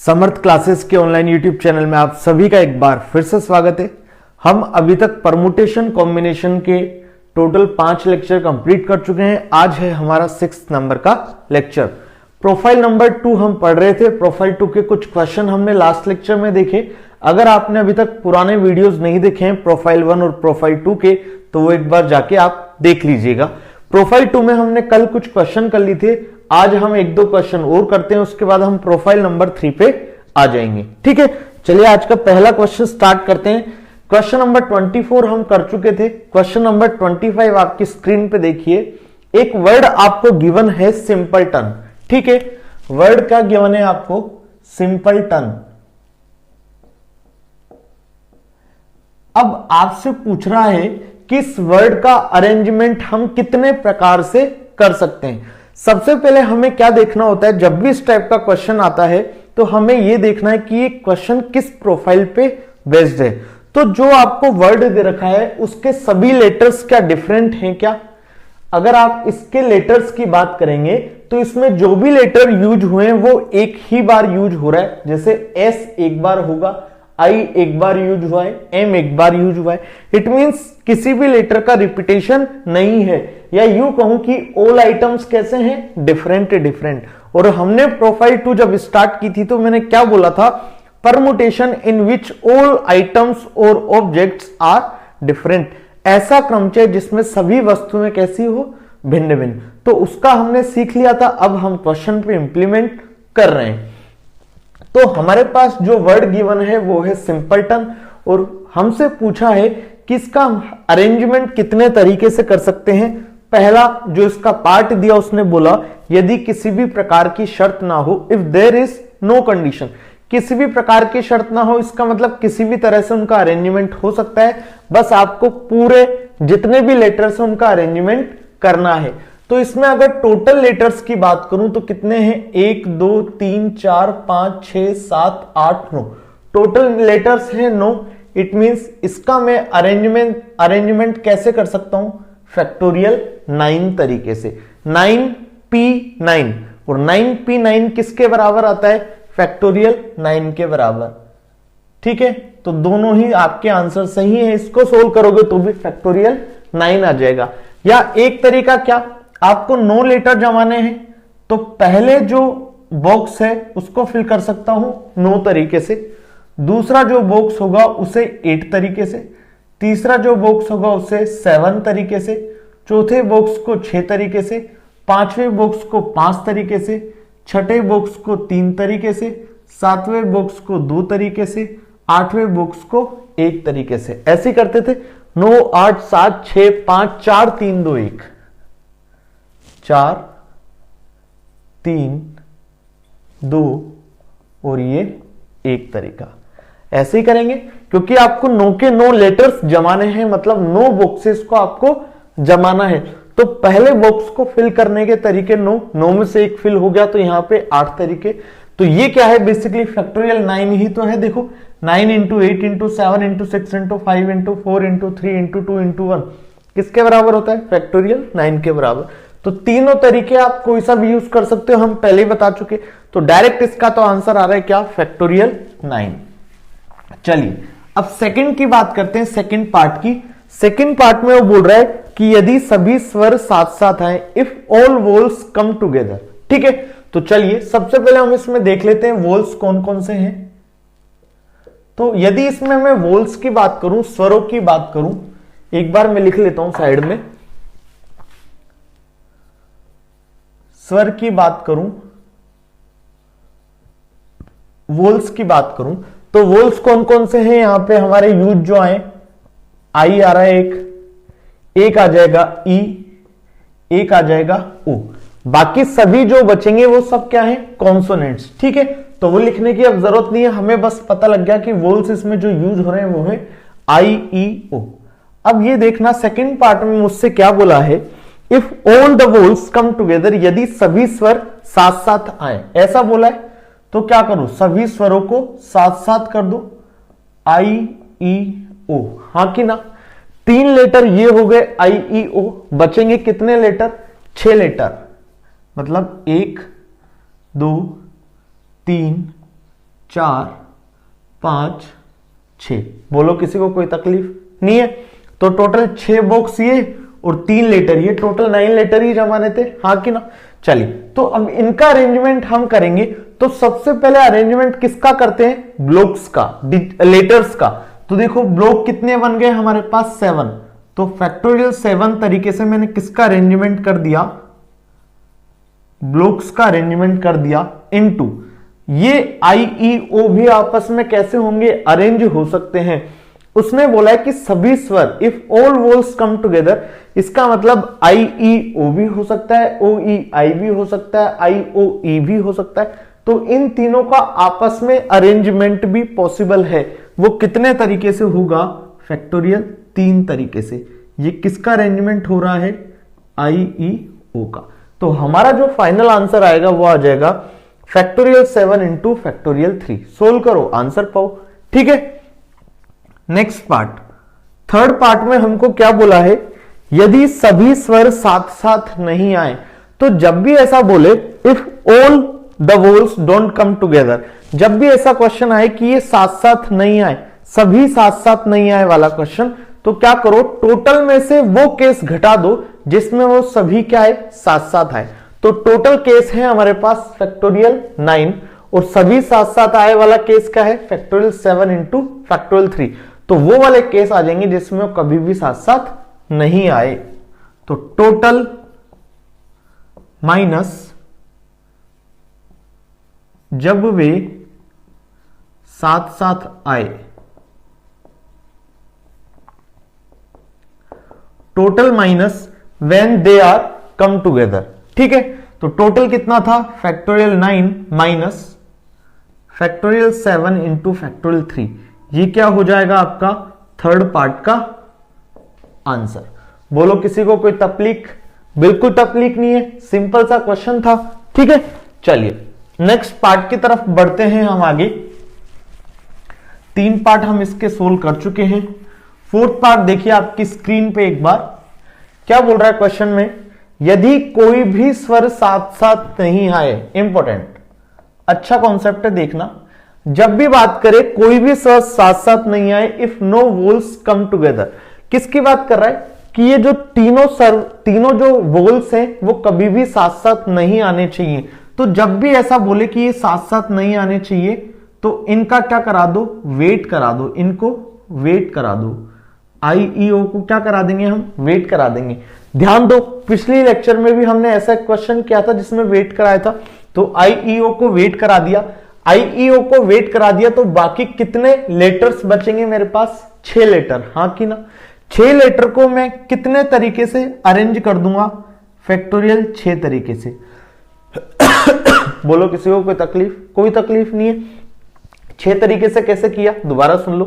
समर्थ classes के online YouTube channel में आप सभी का एक बार फिर से स्वागत है। हम अभी तक परमुटेशन कॉम्बिनेशन के टोटल 5 लेक्चर कंप्लीट कर चुके हैं। आज है हमारा 6 नंबर का लेक्चर। प्रोफाइल नंबर 2 हम पढ़ रहे थे। प्रोफाइल 2 के कुछ क्वेश्चन हमने लास्ट लेक्चर में देखे। अगर आपने अभी तक पुराने वीडियोस नहीं देखे हैं प्रोफाइल 1 और प्रोफाइल 2 के, तो वो एक बार जाके आप देख लीजिएगा। प्रोफाइल 2 में हमने कल कुछ क्वेश्चन कर लिए थे। आज हम 1-2 क्वेश्चन और करते हैं, उसके बाद हम प्रोफाइल नंबर 3 पे आ जाएंगे। ठीक है, चलिए आज का पहला क्वेश्चन स्टार्ट करते हैं। क्वेश्चन नंबर 24 हम कर चुके थे। क्वेश्चन नंबर 25 आपकी स्क्रीन पे देखिए। एक वर्ड आपको गिवन है सिंपलटन। ठीक है, वर्ड क्या गिवन है आपको? सिंपलटन। अब आपसे पूछ रहा है कि इस वर्ड का अरेंजमेंट हम कितने प्रकार से कर सकते हैं। सबसे पहले हमें क्या देखना होता है, जब भी इस टाइप का क्वेश्चन आता है तो हमें यह देखना है कि ये क्वेश्चन किस प्रोफाइल पे बेस्ड है। तो जो आपको वर्ड दे रखा है उसके सभी लेटर्स क्या डिफरेंट हैं क्या? अगर आप इसके लेटर्स की बात करेंगे तो इसमें जो भी लेटर यूज हुए हैं वो एक ही बार यूज हो रहा है। जैसे एस एक बार होगा, आई एक बार यूज हुआ है, एम एक बार यूज हुआ है। इट मींस किसी भी लेटर का रिपीटेशन नहीं है, या यूं कहूं कि ऑल आइटम्स कैसे हैं? डिफरेंट। और हमने प्रोफाइल 2 जब स्टार्ट की थी तो मैंने क्या बोला था? Permutation in which all items और ऑब्जेक्ट्स आर डिफरेंट। ऐसा क्रम चाहिए जिसमें सभी वस्तुएं कैसी हो? भिन्न भिन्न। तो उसका हमने सीख लिया था, अब हम क्वेश्चन पे इंप्लीमेंट कर रहे हैं। तो हमारे पास जो वर्ड गिवन है वो है सिंपलटन, और हमसे पूछा है कि इसका अरेंजमेंट कितने तरीके से कर सकते हैं। पहला जो इसका पार्ट दिया उसने बोला यदि किसी भी प्रकार की शर्त ना हो, if there is no condition. किसी भी प्रकार की शर्त ना हो, इसका मतलब किसी भी तरह से उनका अरेंजमेंट हो सकता है, बस आपको पूरे जितने भी लेटर्स हैं उनका अरेंजमेंट करना है। तो इसमें अगर टोटल लेटर्स की बात करूं तो कितने हैं? 1 2 3 4 5 6 7 8 9 टोटल लेटर्स हैं 9। इट मींस इसका मैं अरेंजमेंट कैसे कर सकता हूं? फैक्टोरियल 9 तरीके से। 9p9, और 9p9 किसके बराबर आता है? फैक्टोरियल 9 के बराबर। ठीक है, तो दोनों ही आपके आंसर सही है। इसको सोल्व करोगे तो भी फैक्टोरियल 9 आ जाएगा। या एक तरीका क्या, आपको 9 लेटर जमाने हैं तो पहले जो बॉक्स है उसको फिल कर सकता हूं 9 तरीके से, दूसरा जो बॉक्स होगा उसे 8 तरीके से, तीसरा जो बॉक्स होगा उसे 7 तरीके से, चौथे बॉक्स को 6 तरीके से, पांचवें बॉक्स को 5 तरीके से, छठे बॉक्स को 3 तरीके से, सातवें बॉक्स को 2 तरीके से, आठवें बॉक्स को 1 तरीके से। ऐसे करते थे। 9 8 7 6 5 4 3 2 1, 4 3 2 और ये 1 तरीका। ऐसे ही करेंगे क्योंकि आपको 9 के 9 लेटर्स जमाने हैं, मतलब 9 बॉक्सेस को आपको जमाना है। तो पहले बॉक्स को फिल करने के तरीके 9 में से 1 फिल हो गया तो यहां पे 8 तरीके। तो ये क्या है? बेसिकली फैक्टोरियल 9 ही तो है। देखो 9 into 8 into 7 into 6 into 5 into 4 into 3 into 2 into 1 किसके बराबर होता है? फैक्टोरियल 9 के बराबर। तो तीनों तरीके आप कोई सा भी यूज कर सकते हो, हम पहले ही बता चुके। तो डायरेक्ट इसका तो आंसर आ रहा है क्या? फैक्टोरियल 9। चलिए अब सेकंड की बात करते हैं, सेकंड पार्ट की। सेकंड पार्ट में वो बोल रहा है कि यदि सभी स्वर साथ साथ आए, इफ ऑल वोल्स कम टुगेदर। ठीक है, तो चलिए सबसे पहले हम इसमें देख लेते हैं वोल्स कौन कौन से हैं। तो यदि इसमें मैं वोल्स की बात करूं, स्वरों की बात करूं, एक बार मैं लिख लेता हूं साइड में। स्वर की बात करूं, वोल्स की बात करूं, तो वोल्स कौन कौन से हैं? यहां पे हमारे यूज जो आए, आई आ रहा है एक आ जाएगा ई, एक आ जाएगा ओ। बाकी सभी जो बचेंगे वो सब क्या है? कॉन्सोनेंट्स। ठीक है, तो वो लिखने की अब जरूरत नहीं है, हमें बस पता लग गया कि वोल्स इसमें जो यूज हो रहे हैं वो है आई ई ओ। अब ये देखना सेकंड पार्ट में मुझसे क्या बोला है? If all the vowels come together, यदि सभी स्वर साथ साथ आए, ऐसा बोला है। तो क्या करूं? सभी स्वरों को साथ साथ कर दो, आई ई ओ। हाँ कि ना? 3 लेटर ये हो गए आई ई ओ, बचेंगे कितने लेटर? 6 लेटर। मतलब 1 2 3 4 5 6। बोलो किसी को कोई तकलीफ नहीं है। तो टोटल 6 बॉक्स ये और 3 लेटर ये, टोटल 9 लेटर ही जमाने थे, हाँ कि ना। चलिए तो अब इनका अरेंजमेंट हम करेंगे। तो सबसे पहले अरेंजमेंट किसका करते हैं, ब्लॉक्स का, लेटर्स का। तो देखो ब्लॉक कितने बन गए हमारे पास 7, तो फैक्टोरियल 7 तरीके से मैंने किसका अरेंजमेंट कर दिया, ब्लॉक्स का अरेंजमेंट कर दिया इनटू ये आई ई ओ भी आपस में कैसे होंगे, अरेंज हो सकते हैं। उसने बोला है कि सभी स्वर, इफ ऑल वोल्स कम टुगेदर, इसका मतलब आई ई ओ भी हो सकता है, ओ ई आई भी हो सकता है, आई ओ ई भी हो सकता है। तो इन तीनों का आपस में अरेंजमेंट भी पॉसिबल है। वो कितने तरीके से होगा, फैक्टोरियल 3 तरीके से। ये किसका अरेंजमेंट हो रहा है, आई ई ओ का। तो हमारा जो फाइनल आंसर आएगा वो आ जाएगा फैक्टोरियल 7 इंटू फैक्टोरियल 3। सोल्व करो, आंसर पाओ, ठीक है। नेक्स्ट पार्ट, थर्ड पार्ट में हमको क्या बोला है, यदि सभी स्वर साथ साथ नहीं आए, तो जब भी ऐसा बोले, if all the vowels don't come together, जब भी ऐसा क्वेश्चन आए कि ये साथ साथ नहीं आए, सभी साथ साथ नहीं आए वाला क्वेश्चन, तो क्या करो, टोटल में से वो केस घटा दो जिसमें वो सभी क्या है, साथ साथ आए। तो टोटल केस है हमारे पास फैक्टोरियल 9 और सभी साथ साथ आए वाला केस क्या है, फैक्टोरियल 7 इंटू फैक्टोरियल 3। तो वो वाले केस आ जाएंगे जिसमें वो कभी भी साथ साथ नहीं आए। तो टोटल माइनस जब वे साथ साथ आए, total minus when they are come together, ठीक है। तो टोटल कितना था, factorial 9 minus factorial 7 into factorial 3। ये क्या हो जाएगा आपका थर्ड पार्ट का आंसर। बोलो किसी को कोई तकलीफ, बिल्कुल तकलीफ नहीं है, सिंपल सा क्वेश्चन था, ठीक है। चलिए नेक्स्ट पार्ट की तरफ बढ़ते हैं हम आगे। 3 पार्ट हम इसके सोल्व कर चुके हैं। फोर्थ पार्ट देखिए आपकी स्क्रीन पे एक बार, क्या बोल रहा है क्वेश्चन में, यदि कोई भी स्वर साथ साथ नहीं आए, इंपॉर्टेंट, अच्छा कॉन्सेप्ट है देखना, जब भी बात करें कोई भी स्वर साथ साथ नहीं आए, इफ नो वोल्स कम टुगेदर, किसकी बात कर रहा है कि ये जो तीनों जो वोल्स हैं वो कभी भी साथ साथ नहीं आने चाहिए। तो जब भी ऐसा बोले कि ये साथ साथ नहीं आने चाहिए, तो इनका क्या करा दो, वेट करा दो, इनको वेट करा दो, आई ई ओ को क्या करा देंगे हम, वेट करा देंगे। ध्यान दो पिछली लेक्चर में भी हमने ऐसा क्वेश्चन किया था जिसमें वेट कराया था। तो आई ई ओ को वेट करा दिया, आई ई ओ को वेट करा दिया, तो बाकी कितने लेटर्स बचेंगे मेरे पास, 6 लेटर, हाँ कि ना। 6 लेटर को मैं कितने तरीके से अरेंज कर दूंगा, फैक्टोरियल 6 तरीके से। बोलो किसी को कोई तकलीफ, कोई तकलीफ नहीं है। 6 तरीके से कैसे किया, दोबारा सुन लो।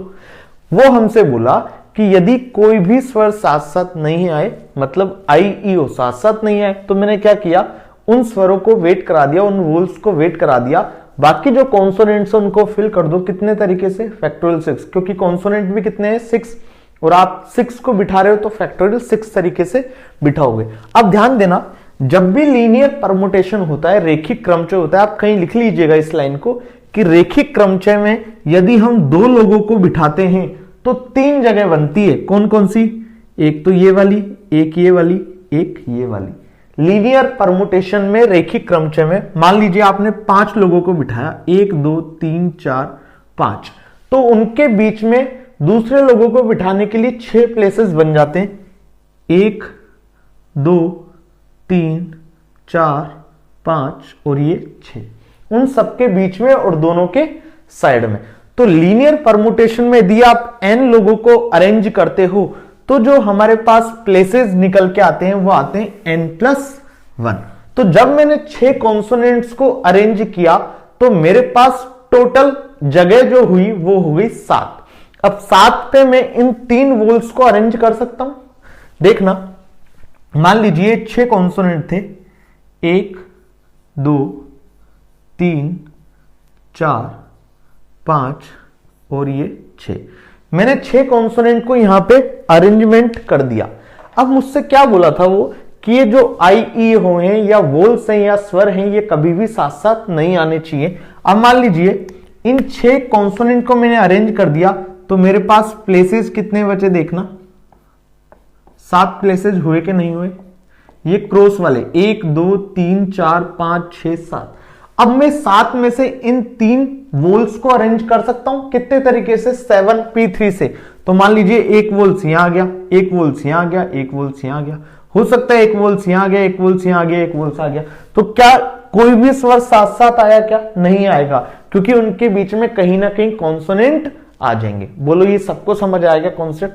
वो हमसे बोला कि यदि कोई भी स्वर साथ साथ नहीं आए, मतलब आई ई ओ साथ साथ नहीं आए, तो मैंने क्या किया, उन स्वरों को वेट करा दिया, उन वोल्स को वेट करा दिया, बाकी जो कॉन्सोनेंट्स है उनको फिल कर दो, कितने तरीके से, फैक्टोरियल 6, क्योंकि कॉन्सोनेंट भी कितने हैं, 6, और आप 6 को बिठा रहे हो तो फैक्टोरियल 6 तरीके से बिठाओगे। अब ध्यान देना, जब भी लीनियर परमुटेशन होता है, रेखिक क्रमचय होता है, आप कहीं लिख लीजिएगा इस लाइन को, कि रेखिक क्रमचय में यदि हम 2 लोगों को बिठाते हैं तो 3 जगह बनती है, कौन कौन सी, एक तो ये वाली, एक ये वाली, एक ये वाली। लीनियर परमुटेशन में, रेखिक क्रमचय में, मान लीजिए आपने 5 लोगों को बिठाया, 1 2 3 4 5, तो उनके बीच में दूसरे लोगों को बिठाने के लिए 6 प्लेसेस बन जाते हैं, 1 2 3 4 5 और ये 6, उन सबके बीच में और दोनों के साइड में। तो लीनियर परमुटेशन में यदि आप n लोगों को अरेंज करते हो, तो जो हमारे पास प्लेसेस निकल के आते हैं वो आते हैं n+1। तो जब मैंने 6 कॉन्सोनेंट्स को अरेंज किया, तो मेरे पास टोटल जगह जो हुई वो हो गई 7। अब 7 पे मैं इन 3 वोल्स को अरेंज कर सकता हूं। देखना, मान लीजिए 6 कॉन्सोनेंट थे, 1 2 3 4 5 और ये 6, मैंने 6 कॉन्सोनेंट को यहां पे अरेंजमेंट कर दिया। अब मुझसे क्या बोला था वो, कि ये जो आई ई हो हैं या वोल्स हैं या स्वर हैं, ये कभी भी साथ साथ नहीं आने चाहिए। अब मान लीजिए इन 6 कॉन्सोनेंट को मैंने अरेंज कर दिया तो मेरे पास प्लेसेस कितने बचे देखना, 7 प्लेसेस हुए कि नहीं हुए। ये क्रॉस वाले 1 2 3 4 5 6 7। अब मैं 7 में से इन 3 वोल्स को अरेंज कर सकता हूं कितने तरीके से, 7p3 से। तो मान लीजिए एक वोल्स यहां आ गया, एक वोल्स यहां आ गया, एक वोल्स यहां आ गया, हो सकता है एक वोल्स यहां आ गया, एक वोल्स यहां आ गया, एक वोल्स आ गया। तो क्या कोई भी स्वर साथ साथ आया क्या, नहीं आएगा, क्योंकि उनके बीच में कहीं ना कहीं कॉन्सोनेंट आ जाएंगे। बोलो ये सबको समझ आएगा कॉन्सेप्ट।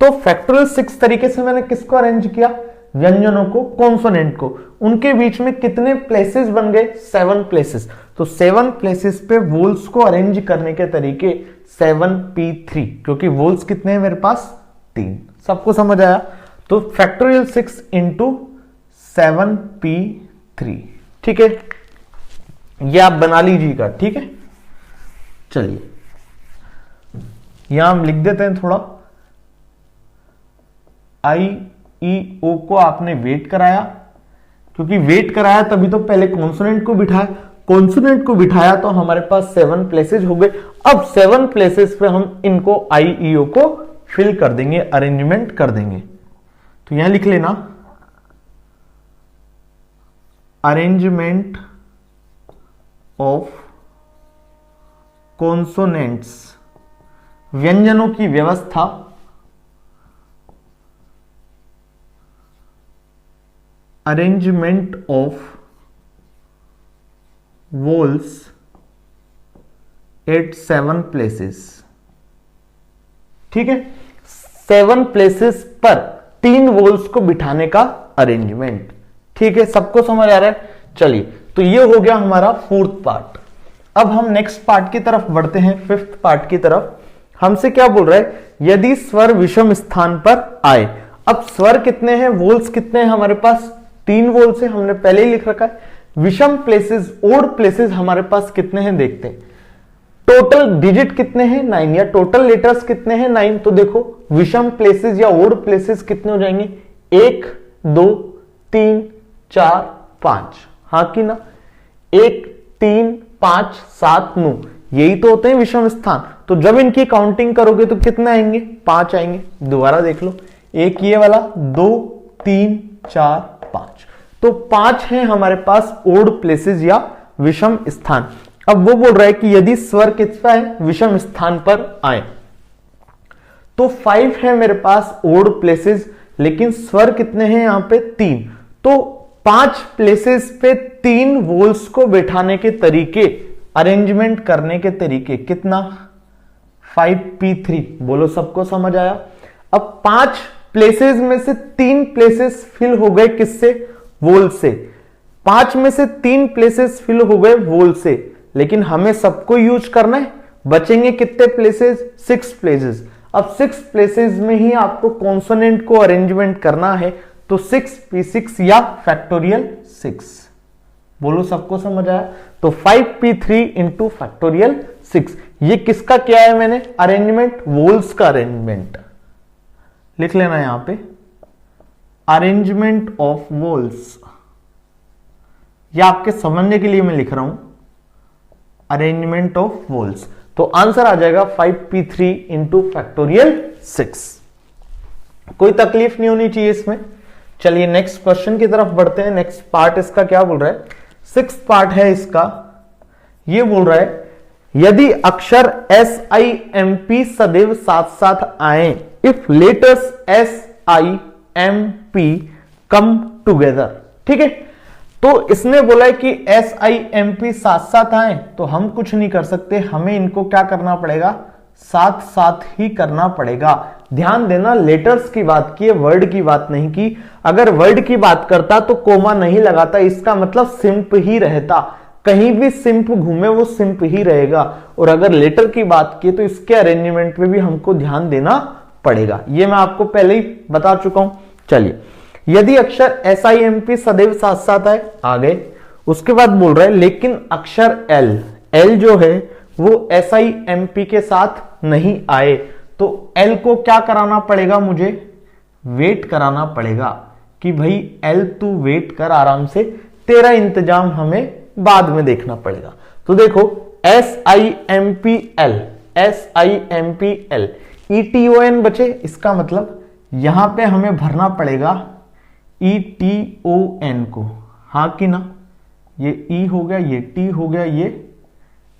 तो फैक्टोरियल 6 तरीके से मैंने किसको अरेंज किया, व्यंजनों को, कॉन्सोनेंट को। उनके बीच में कितने प्लेसेस बन गए, 7 प्लेसेस। तो 7 प्लेसेस पे वोल्स को अरेंज करने के तरीके 7p3, क्योंकि वोल्स कितने हैं मेरे पास, 3। सबको समझ आया। तो फैक्टोरियल 6 इंटू 7p3, ठीक है, ये आप बना लीजिएगा, ठीक है। चलिए यहां हम लिख देते हैं थोड़ा, IEO को आपने वेट कराया, क्योंकि वेट कराया तभी तो पहले कॉन्सोनेंट को बिठाया, कॉन्सोनेंट को बिठाया तो हमारे पास 7 प्लेसेस हो गए। अब 7 प्लेसेस पे हम इनको IEO को फिल कर देंगे, अरेंजमेंट कर देंगे। तो यहां लिख लेना, अरेंजमेंट ऑफ कॉन्सोनेंट्स, व्यंजनों की व्यवस्था, अरेंजमेंट ऑफ वोल्स एट 7 प्लेसेस, ठीक है। 7 प्लेसेस पर 3 वोल्स को बिठाने का अरेंजमेंट, ठीक है। सबको समझ आ रहा है। चलिए तो ये हो गया हमारा 4th पार्ट। अब हम नेक्स्ट पार्ट की तरफ बढ़ते हैं, 5th पार्ट की तरफ। हमसे क्या बोल रहा है, यदि स्वर विषम स्थान पर आए। अब स्वर कितने हैं, वोल्स कितने हैं हमारे पास, 3 वोल्स है, हमने पहले ही लिख रखा है। विषम प्लेसेस, ओड प्लेसेस हमारे पास कितने हैं देखते हैं। टोटल डिजिट कितने हैं, 9, या टोटल लेटर्स कितने हैं, 9। तो देखो विषम प्लेसेस या ओड प्लेसेस कितने हो जाएंगे, 1 2 3 4 5, हाँ कि ना, 1 3 5 7 9, यही तो होते हैं विषम स्थान। तो जब इनकी काउंटिंग करोगे तो कितने आएंगे, 5 आएंगे। दोबारा देख लो, एक ये वाला, 2 3 4 5, तो 5 है हमारे पास ओड प्लेसेस या विषम स्थान। अब वो बोल रहा है कि यदि स्वर कितना है, विषम स्थान पर आए, तो 5 है मेरे पास ओड प्लेसेस, लेकिन स्वर कितने हैं यहां पे, 3। तो 5 प्लेसेस पे 3 वोल्स को बैठाने के तरीके, अरेंजमेंट करने के तरीके कितना, 5p3। बोलो सबको समझ आया। अब 5 प्लेसेस में से 3 प्लेसेस फिल हो गए किससे, वोल से। 5 में से 3 प्लेसेस फिल हो गए वोल से, लेकिन हमें सबको यूज करना है। बचेंगे कितने प्लेसेस, 6 प्लेसेस। अब 6 प्लेसेस में ही आपको कॉन्सोनेंट को अरेंजमेंट करना है, तो 6p6 या फैक्टोरियल 6। बोलो सबको समझ आया। तो 5p3 इंटू फैक्टोरियल 6, ये किसका क्या है मैंने, अरेंजमेंट, वोल्स का अरेंजमेंट। लिख लेना यहां पे, अरेंजमेंट ऑफ वोल्स, या आपके समझने के लिए मैं लिख रहा हूं, अरेंजमेंट ऑफ वोल्स। तो आंसर आ जाएगा 5p3 इंटू फैक्टोरियल 6। कोई तकलीफ नहीं होनी चाहिए इसमें। चलिए नेक्स्ट क्वेश्चन की तरफ बढ़ते हैं। नेक्स्ट पार्ट इसका क्या बोल रहा है, 6th पार्ट है इसका। ये बोल रहा है यदि अक्षर SIMP सदैव साथ साथ आए, if letters SIMP come together, ठीक है। तो इसने बोला है कि SIMP साथ साथ आए, तो हम कुछ नहीं कर सकते, हमें इनको क्या करना पड़ेगा, साथ साथ ही करना पड़ेगा। ध्यान देना, लेटर्स की बात की है, वर्ड की बात नहीं की। अगर वर्ड की बात करता तो कोमा नहीं लगाता, इसका मतलब सिंप ही रहता। कहीं भी सिंप घूमे वो सिंप ही रहेगा। और अगर लेटर की बात की तो इसके अरेंजमेंट पे भी हमको ध्यान देना पड़ेगा, ये मैं आपको पहले ही बता चुका हूं। चलिए, यदि अक्षर SIMP सदैव साथ साथ आए, आ गए। उसके बाद बोल रहा है लेकिन अक्षर L जो है वो SIMP के साथ नहीं आए, तो L को क्या कराना पड़ेगा, मुझे वेट कराना पड़ेगा कि भाई L तू वेट कर आराम से, तेरा इंतजाम हमें बाद में देखना पड़ेगा। तो देखो SIMPL, SIMPL, ETON बचे, इसका मतलब यहां पे हमें भरना पड़ेगा ETON को, हाँ कि ना, ये E हो गया, ये T हो गया, ये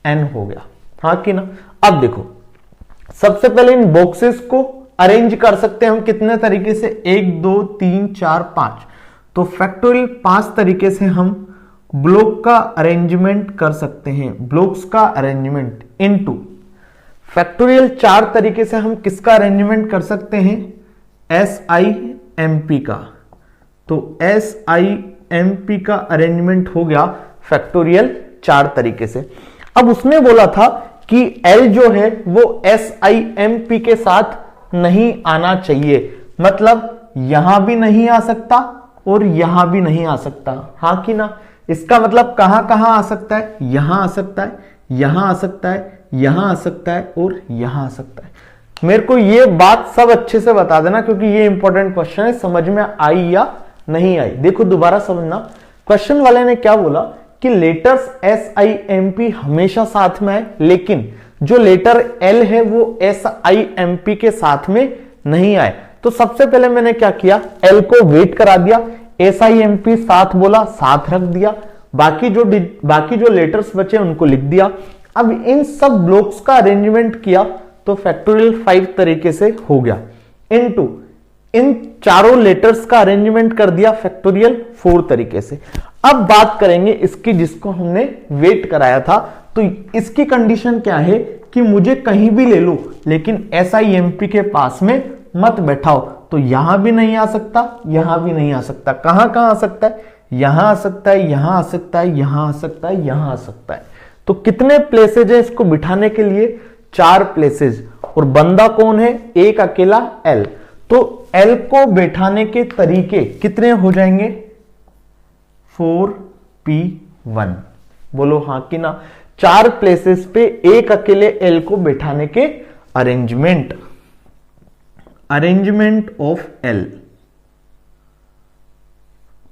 N हो गया, हाँ कि ना। अब देखो सबसे पहले इन बॉक्सेस को अरेंज कर सकते हैं हम कितने तरीके से, 1 2 3 4 5, तो फैक्टोरियल 5 तरीके से हम ब्लॉक का अरेंजमेंट कर सकते हैं, ब्लॉक्स का अरेंजमेंट इनटू फैक्टोरियल 4 तरीके से हम किसका अरेंजमेंट कर सकते हैं, SIMP का, तो SIMP का अरेंजमेंट हो गया फैक्टोरियल 4 तरीके से। अब उसने बोला था कि L जो है वो SIMP के साथ नहीं आना चाहिए, मतलब यहां भी नहीं आ सकता और यहां भी नहीं आ सकता, हाँ कि ना। इसका मतलब कहां कहां आ सकता है, यहां आ सकता है, यहां आ सकता है, यहां आ सकता है और यहां आ सकता है। मेरे को ये बात सब अच्छे से बता देना क्योंकि ये इंपॉर्टेंट क्वेश्चन है, समझ में आई या नहीं आई। देखो दोबारा समझना, क्वेश्चन वाले ने क्या बोला कि लेटर्स SIMP हमेशा साथ में है, लेकिन जो लेटर L है वो SIMP के साथ में नहीं आए। तो सबसे पहले मैंने क्या किया, L को वेट करा दिया, SIMP साथ बोला, साथ रख दिया, बाकी जो लेटर्स बचे उनको लिख दिया। अब इन सब ब्लॉक्स का अरेंजमेंट किया तो फैक्टोरियल 5 तरीके से हो गया, इनटू इन चारों लेटर्स का अरेंजमेंट कर दिया फैक्टोरियल 4 तरीके से। अब बात करेंगे इसकी जिसको हमने वेट कराया था, तो इसकी कंडीशन क्या है कि मुझे कहीं भी ले लो लेकिन SIMP के पास में मत बैठाओ, तो यहां भी नहीं आ सकता, यहां भी नहीं आ सकता, कहां कहां आ सकता है, यहां आ सकता है, यहां आ सकता है, यहां आ सकता है, यहां आ सकता है। तो कितने प्लेसेज है इसको बिठाने के लिए, 4 प्लेसेज, और बंदा कौन है, एक अकेला L। तो L को बैठाने के तरीके कितने हो जाएंगे, 4P1, बोलो हाँ कि ना। 4 प्लेसेस पे एक अकेले L को बैठाने के arrangement of L,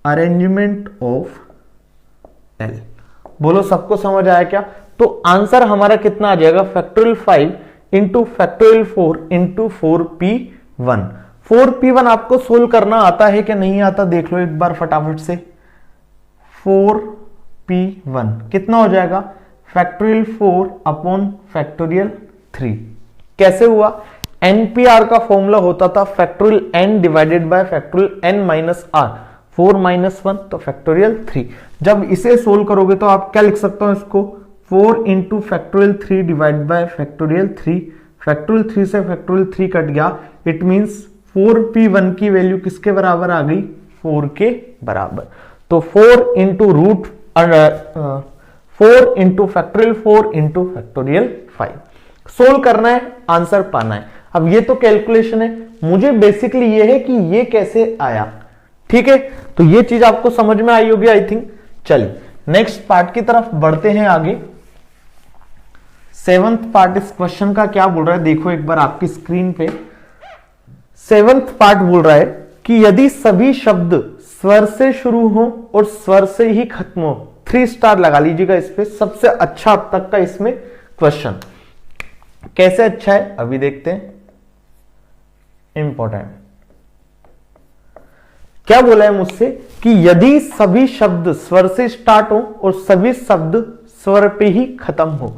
arrangement of L, बोलो सबको समझ आया क्या। तो आंसर हमारा कितना आ जाएगा, factorial 5 into factorial 4 into 4P1। 4P1 आपको सोल्व करना आता है कि नहीं आता, देख लो एक बार फटाफट से। 4P1 कितना हो जाएगा, फैक्टोरियल 4 अपॉन फैक्टोरियल 3। कैसे हुआ, NPR का फॉर्मूला होता था factorial n divided by factorial n minus r, 4 minus 1 तो फैक्टोरियल 3। जब इसे सोल्व करोगे तो आप क्या लिख सकते हो इसको, 4 into factorial 3 divide by factorial 3, factorial 3 से फैक्टोरियल 3 कट गया, इट मींस 4P1 की वैल्यू किसके बराबर आ गई, 4 के बराबर। तो 4 into root 4 into factorial 4 into factorial 5 solve करना है, आंसर पाना है। अब ये तो कैलकुलेशन है, मुझे बेसिकली ये है कि ये कैसे आया, ठीक है। तो ये चीज आपको समझ में आई होगी आई थिंक। चलिए नेक्स्ट पार्ट की तरफ बढ़ते हैं आगे। 7th पार्ट इस क्वेश्चन का क्या बोल रहा है, देखो एक बार आपकी स्क्रीन पे। 7th पार्ट बोल रहा है कि यदि सभी शब्द स्वर से शुरू हो और स्वर से ही खत्म हो, 3 स्टार लगा लीजिएगा इस पे, सबसे अच्छा अब तक का इसमें क्वेश्चन। कैसे अच्छा है अभी देखते हैं, इंपॉर्टेंट। क्या बोला है मुझसे कि यदि सभी शब्द स्वर से स्टार्ट हो और सभी शब्द स्वर पे ही खत्म हो।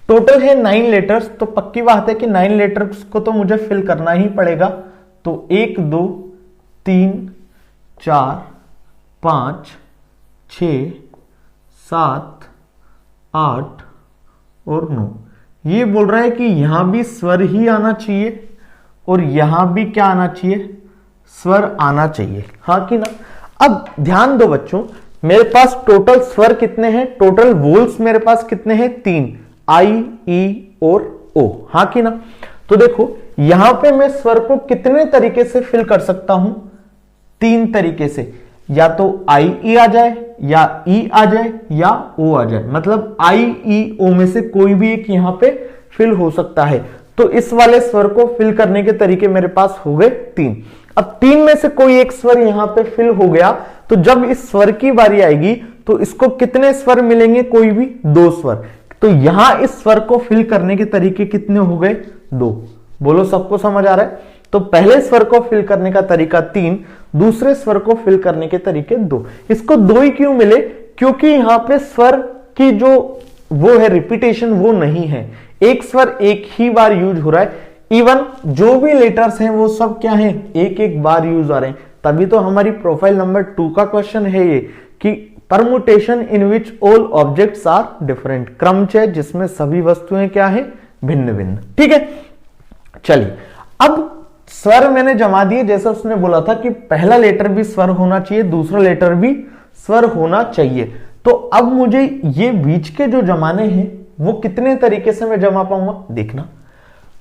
टोटल है 9 लेटर्स, तो पक्की बात है कि 9 लेटर्स को तो मुझे फिल करना ही पड़ेगा। तो 1 2 3 4 5 6 7 8 और 9। ये बोल रहा है कि यहां भी स्वर ही आना चाहिए और यहां भी क्या आना चाहिए, स्वर आना चाहिए, हाँ कि ना। अब ध्यान दो बच्चों, मेरे पास टोटल स्वर कितने हैं, टोटल वोल्स मेरे पास कितने हैं, 3, आई ई और ओ, हाँ कि ना। तो देखो यहां पे मैं स्वर को कितने तरीके से फिल कर सकता हूं, 3 तरीके से, या तो आई ई आ जाए, या ई आ जाए, या ओ आ जाए। मतलब आई ई ओ में से कोई भी एक यहां पे फिल हो सकता है। तो इस वाले स्वर को फिल करने के तरीके मेरे पास हो गए 3। अब 3 में से कोई एक स्वर यहां पे फिल हो गया, तो जब इस स्वर की बारी आएगी तो इसको कितने स्वर मिलेंगे, कोई भी 2 स्वर। तो यहां इस स्वर को फिल करने के तरीके कितने हो गए? 2। बोलो सबको समझ आ रहा है? तो पहले स्वर को फिल करने का तरीका 3, दूसरे स्वर को फिल करने के तरीके 2। इसको 2 ही क्यों मिले? क्योंकि यहां पे स्वर की जो वो है रिपीटेशन वो नहीं है, एक स्वर एक ही बार यूज हो रहा है। इवन जो भी लेटर्स हैं वो सब क्या है, एक एक बार यूज आ रहे हैं। तभी तो हमारी प्रोफाइल नंबर 2 का क्वेश्चन है ये कि permutation in which all objects are different, क्रमचय जिसमें सभी वस्तुएं क्या है, भिन्न भिन्न। ठीक है, चलिए अब स्वर मैंने जमा दिए, जैसे उसने बोला था कि पहला लेटर भी स्वर होना चाहिए, दूसरा लेटर भी स्वर होना चाहिए। तो अब मुझे ये बीच के जो जमाने हैं वो कितने तरीके से मैं जमा पाऊंगा? देखना,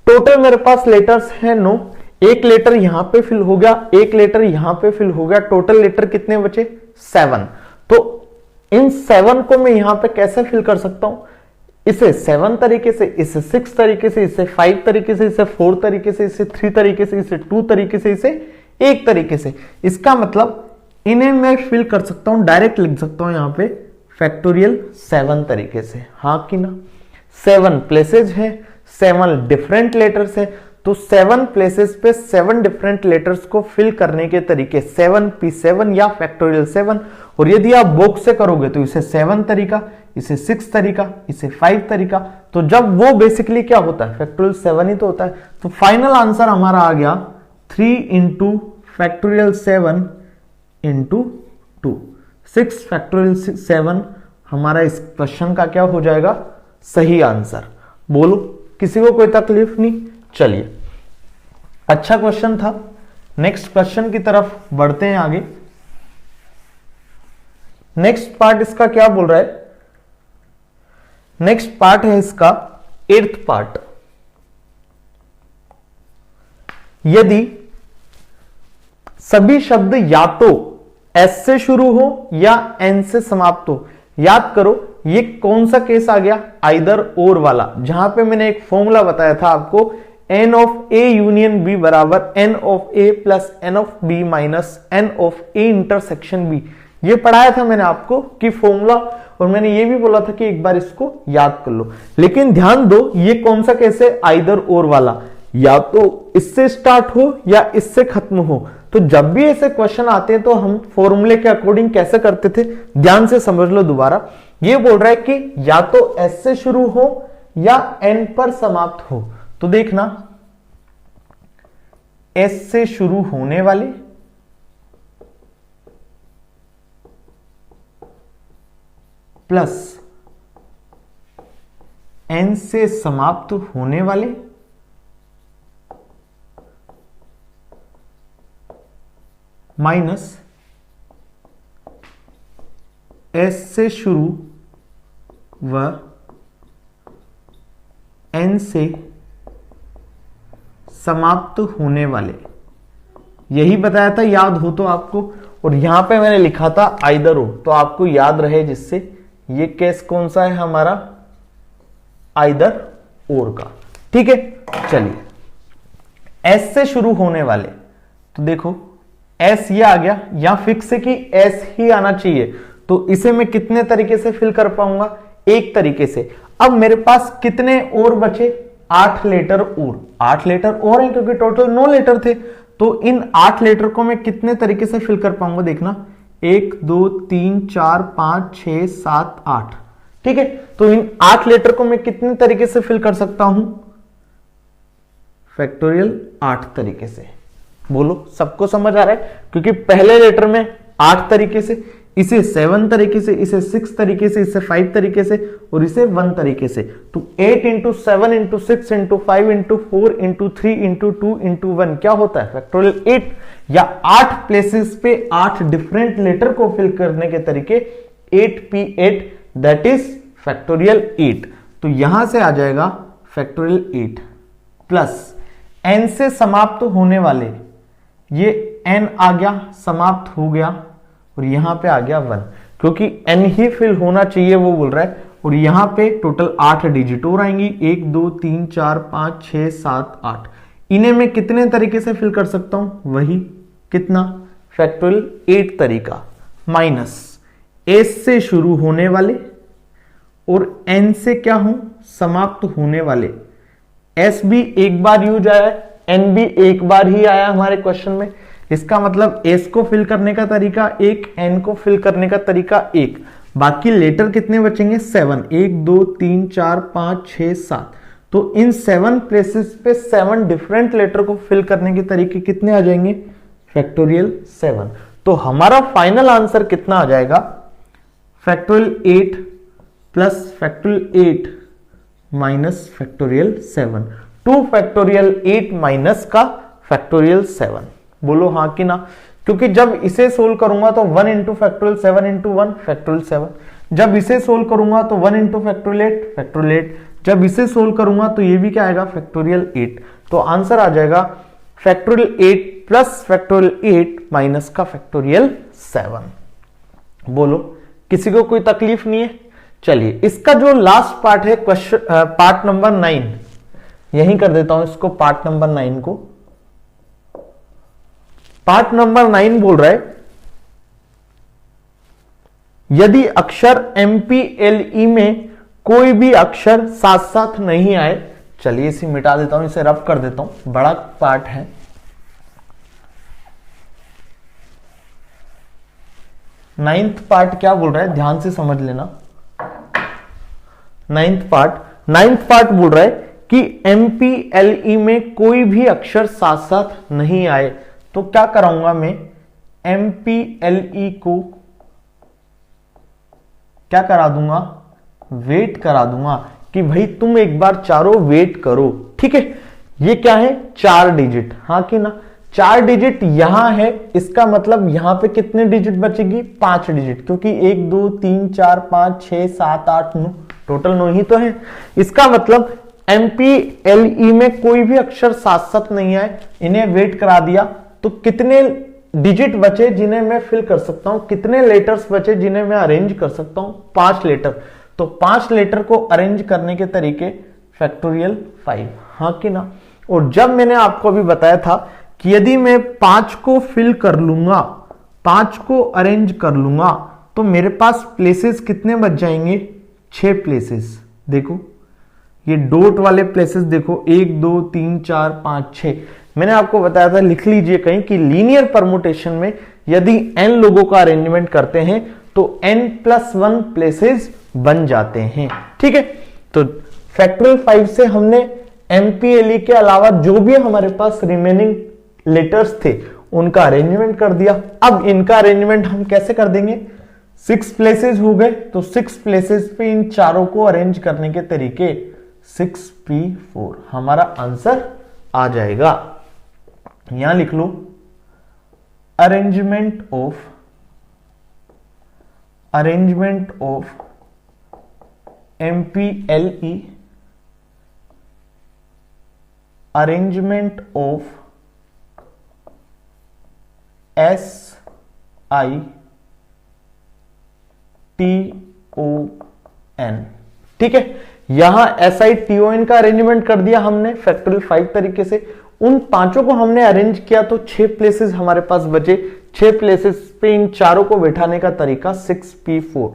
टोटल मेरे पास लेटर्स हैं 9, एक लेटर यहां पे फिल हो गया, एक लेटर यहां पे फिल हो गया, टोटल लेटर कितने बचे? 7। तो इन 7 को मैं यहां पे कैसे फिल कर सकता हूं? इसे 7 तरीके से, इसे 6 तरीके से, इसे 5 तरीके से, इसे 4 तरीके से, इसे 3 तरीके से, इसे 2 तरीके से, इसे 1 तरीके से। इसका मतलब इन्हें मैं फिल कर सकता हूं, डायरेक्ट लिख सकता हूं यहां पे फैक्टोरियल 7 तरीके से। हाँ कि ना? 7 प्लेसेस है, 7 डिफरेंट लेटर्स है, तो 7 प्लेसेस पे 7 डिफरेंट लेटर्स को फिल करने के तरीके 7p7 या फैक्टोरियल 7। और यदि आप बॉक्स से करोगे तो इसे 7 तरीका, इसे 6 तरीका, इसे 5 तरीका। तो जब वो बेसिकली क्या होता है, फैक्टोरियल 7 ही तो होता है। तो फाइनल आंसर हमारा आ गया 3 इंटू फैक्टोरियल 7 इंटू 2, 6 फैक्टोरियल 7 हमारा इस क्वेश्चन का क्या हो जाएगा? सही आंसर। बोलो, किसी को कोई तकलीफ नहीं? चलिए, अच्छा क्वेश्चन था। नेक्स्ट क्वेश्चन की तरफ बढ़ते हैं आगे। नेक्स्ट पार्ट इसका क्या बोल रहा है? नेक्स्ट पार्ट है इसका 8th पार्ट। यदि सभी शब्द या तो एस से शुरू हो या एन से समाप्त हो, याद करो ये कौन सा केस आ गया? आइदर और वाला, जहां पे मैंने एक फॉर्मूला बताया था आपको, N of A union B बराबर N of A plus N of B minus N of A intersection B. ये पढ़ाया था मैंने आपको कि फॉर्मूला, और मैंने ये भी बोला था कि एक बार इसको याद कर लो। लेकिन ध्यान दो, ये कौन सा केस है? आइदर और वाला, या तो इससे स्टार्ट हो या इससे खत्म हो। तो जब भी ऐसे क्वेश्चन आते हैं तो हम फॉर्मूले के अकॉर्डिंग कैसे करते थे, ध्यान से समझ लो दोबारा। ये बोल रहा है कि या तो एस से शुरू हो या एन पर समाप्त हो। तो देखना, एस से शुरू होने वाले प्लस एन से समाप्त होने वाले माइनस एस से शुरू व एन से समाप्त होने वाले, यही बताया था, याद हो तो आपको। और यहां पे मैंने लिखा था आइदर हो, तो आपको याद रहे, जिससे ये केस कौन सा है हमारा? आइदर और का। ठीक है, चलिए एस से शुरू होने वाले, तो देखो एस ये आ गया, या फिक्स है कि एस ही आना चाहिए, तो इसे मैं कितने तरीके से फिल कर पाऊंगा? एक तरीके से। अब मेरे पास कितने और बचे? 8 लेटर और, 8 लेटर और हैं क्योंकि टोटल 9 लेटर थे। तो इन 8 लेटर को मैं कितने तरीके से फिल कर पाऊंगा? देखना, 1 2 3 4 5 6 7 8। ठीक है, तो इन 8 लेटर को मैं कितने तरीके से फिल कर सकता हूं? फैक्टोरियल 8 तरीके से। बोलो, सबको समझ आ रहा है? क्योंकि पहले लेटर में 8 तरीके से, इसे 7 तरीके से, इसे 6 तरीके से, इसे 5 तरीके से, और इसे 1 तरीके से। तो 8 into 7 into 6 into 5 into 4 into 3 into 2 into 1 क्या होता है? फैक्टोरियल 8। या 8 प्लेसेस पे 8 डिफरेंट लेटर को फिल करने के तरीके 8p8, दैट इज फैक्टोरियल 8। तो यहां से आ जाएगा फैक्टोरियल 8 प्लस एन से समाप्त होने वाले, ये एन आ गया, समाप्त हो गया, और यहां पे आ गया 1, क्योंकि एन ही फिल होना चाहिए वो बोल रहा है। और यहां पे टोटल 8 डिजिट और आएंगी, 1 2 3 4 5 6 7 8। इन्हें मैं कितने तरीके से फिल कर सकता हूं? वही कितना? फैक्टोरियल 8 तरीका, माइनस एस से शुरू होने वाले और एन से क्या हूं, समाप्त होने वाले। एस भी एक बार यूज आया है, एन भी एक बार ही आया हमारे क्वेश्चन में। इसका मतलब एस को फिल करने का तरीका एक, एन को फिल करने का तरीका एक। बाकी लेटर कितने बचेंगे, 7, 1 2 3 4 5 6 7। तो इन 7 प्लेसेस पे 7 डिफरेंट लेटर को फिल करने के तरीके कितने आ जाएंगे, फैक्टोरियल 7। तो हमारा फाइनल आंसर कितना आ जाएगा, factorial 8 plus factorial 8 minus factorial 7, 2 factorial 8 minus का फैक्टोरियल 7। बोलो हाँ कि ना, क्योंकि जब इसे सोल्व करूंगा तो 1 इंटू फैक्टोरियल 7 इंटू 1 फैक्टोरियल 7, जब इसे सोल्व करूंगा तो 1 इंटू फैक्टोरियल 8 फैक्टोरियल 8, जब इसे सोल्व करूंगा तो ये भी क्या आएगा, फैक्टोरियल 8। तो आंसर आ जाएगा फैक्टोरियल 8 प्लस फैक्टोरियल 8 माइनस का फैक्टोरियल 7। बोलो किसी को कोई तकलीफ नहीं है। चलिए इसका जो लास्ट पार्ट है, क्वेश्चन पार्ट नंबर 9, यहीं कर देता हूं इसको, पार्ट नंबर 9 को। पार्ट नंबर 9 बोल रहा है यदि अक्षर एमपीएलई में कोई भी अक्षर साथ साथ नहीं आए। चलिए इसे मिटा देता हूं, इसे रब कर देता हूं, बड़ा पार्ट है। नाइन्थ पार्ट क्या बोल रहा है, ध्यान से समझ लेना। नाइन्थ पार्ट बोल रहा है कि एमपीएलई में कोई भी अक्षर साथ साथ नहीं आए तो क्या कराऊंगा मैं, एमपीएलई को क्या करा दूंगा, वेट करा दूंगा कि भाई तुम एक बार चारों वेट करो। ठीक है, ये क्या है, 4 डिजिट, हाँ कि ना, 4 डिजिट यहां है, इसका मतलब यहां पे कितने डिजिट बचेगी, 5 डिजिट, क्योंकि 1 2 3 4 5 6 7 8 9, टोटल 9 ही तो है। इसका मतलब एमपीएलई में कोई भी अक्षर साथ साथ नहीं आए, इन्हें वेट करा दिया तो कितने डिजिट बचे जिन्हें मैं फिल कर सकता हूं, कितने लेटर्स बचे जिन्हें मैं अरेंज कर सकता हूं, 5 लेटर। तो 5 लेटर को अरेंज करने के तरीके फैक्टोरियल 5, हाँ कि ना। और जब मैंने आपको अभी बताया था कि यदि मैं 5 को फिल कर लूंगा, 5 को अरेंज कर लूंगा, तो मेरे पास प्लेसेस कितने बच जाएंगे, 6 प्लेसेस। देखो ये डॉट वाले प्लेसेस देखो, 1 2 3 4 5 6। मैंने आपको बताया था, लिख लीजिए कहीं, कि लीनियर परमुटेशन में यदि n लोगों का अरेंजमेंट करते हैं तो n+1 प्लेसेस बन जाते हैं। ठीक है, तो फैक्टोरियल 5 से हमने एमपीएलई के अलावा जो भी हमारे पास रिमेनिंग लेटर्स थे उनका अरेंजमेंट कर दिया। अब इनका अरेंजमेंट हम कैसे कर देंगे, 6 प्लेसेस हो गए, तो 6 प्लेसेस पे इन चारों को अरेंज करने के तरीके 6p4, हमारा आंसर आ जाएगा। यहां लिख लो अरेंजमेंट ऑफ एमपीएलई, अरेंजमेंट ऑफ SITON। ठीक है, यहां SITON का अरेंजमेंट कर दिया हमने फैक्टोरियल 5 तरीके से। उन 5 को हमने अरेंज किया तो 6 प्लेसेस हमारे पास बचे, 6 प्लेसेस पे इन चारों को बैठाने का तरीका 6p4।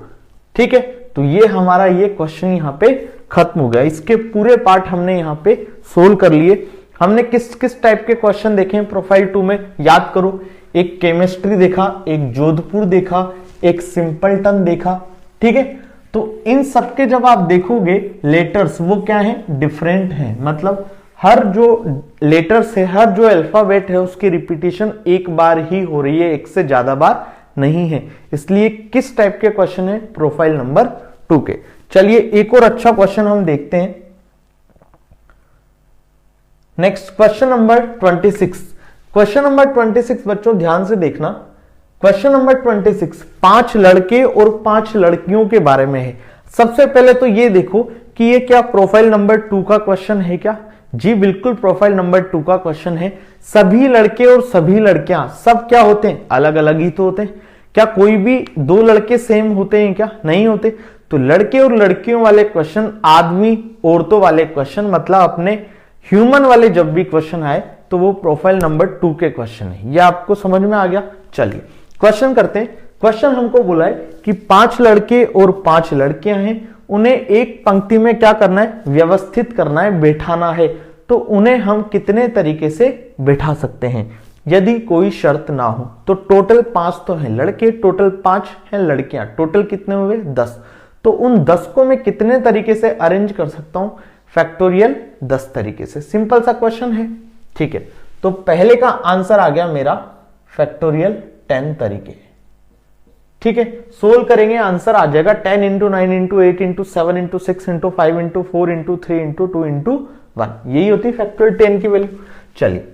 ठीक है, तो ये हमारा ये क्वेश्चन यहां पे खत्म हो गया। इसके पूरे पार्ट हमने यहां पे सोल्व कर लिए। हमने किस किस टाइप के क्वेश्चन देखे हैं प्रोफाइल 2 में, याद करो। एक केमिस्ट्री देखा, एक जोधपुर देखा, एक सिंपलटन देखा। ठीक है, तो इन सबके जब आप देखोगे लेटर्स वो क्या है, डिफरेंट है। मतलब हर जो लेटर्स है, हर जो अल्फाबेट है उसकी रिपीटेशन एक बार ही हो रही है, एक से ज्यादा बार नहीं है। इसलिए किस टाइप के क्वेश्चन है, प्रोफाइल नंबर 2 के। चलिए एक और अच्छा क्वेश्चन हम देखते हैं। Next question number 26। Question number 26 बच्चों ध्यान से देखना। क्वेश्चन नंबर 26 5 लड़के और 5 लड़कियों के बारे में है। सबसे पहले तो ये देखो कि ये क्या प्रोफाइल नंबर 2 का क्वेश्चन है क्या? जी बिल्कुल, प्रोफाइल नंबर 2 का क्वेश्चन है। सभी लड़के और सभी लड़कियां सब क्या होते हैं, अलग अलग ही तो होते हैं। क्या कोई भी 2 लड़के सेम होते हैं क्या? नहीं होते। तो लड़के और लड़कियों वाले क्वेश्चन, आदमी औरतों वाले क्वेश्चन, मतलब अपने ह्यूमन वाले जब भी क्वेश्चन आए तो वो प्रोफाइल नंबर 2 के क्वेश्चन है। ये आपको समझ में आ गया। चलिए क्वेश्चन करते हैं। क्वेश्चन हमको बोला है कि 5 लड़के और 5 लड़कियां हैं उन्हें एक पंक्ति में क्या करना है, व्यवस्थित करना है, बैठाना है। तो उन्हें हम कितने तरीके से बैठा सकते हैं यदि कोई शर्त ना हो? तो टोटल 5 तो हैं लड़के, टोटल 5 हैं लड़कियां, टोटल कितने हुए 10। तो उन 10 को मैं कितने तरीके से अरेंज कर सकता हूं? फैक्टोरियल 10 तरीके से। सिंपल सा क्वेश्चन है, ठीक है। तो पहले का आंसर आ गया मेरा फैक्टोरियल 10 तरीके, ठीक है। सोल्व करेंगे, आंसर आ जाएगा 10 into 9 into 8 into 7 into 6 into 5 into 4 into 3 into 2 into 1। यही होती है फैक्टोरियल 10 की वैल्यू। चलिए,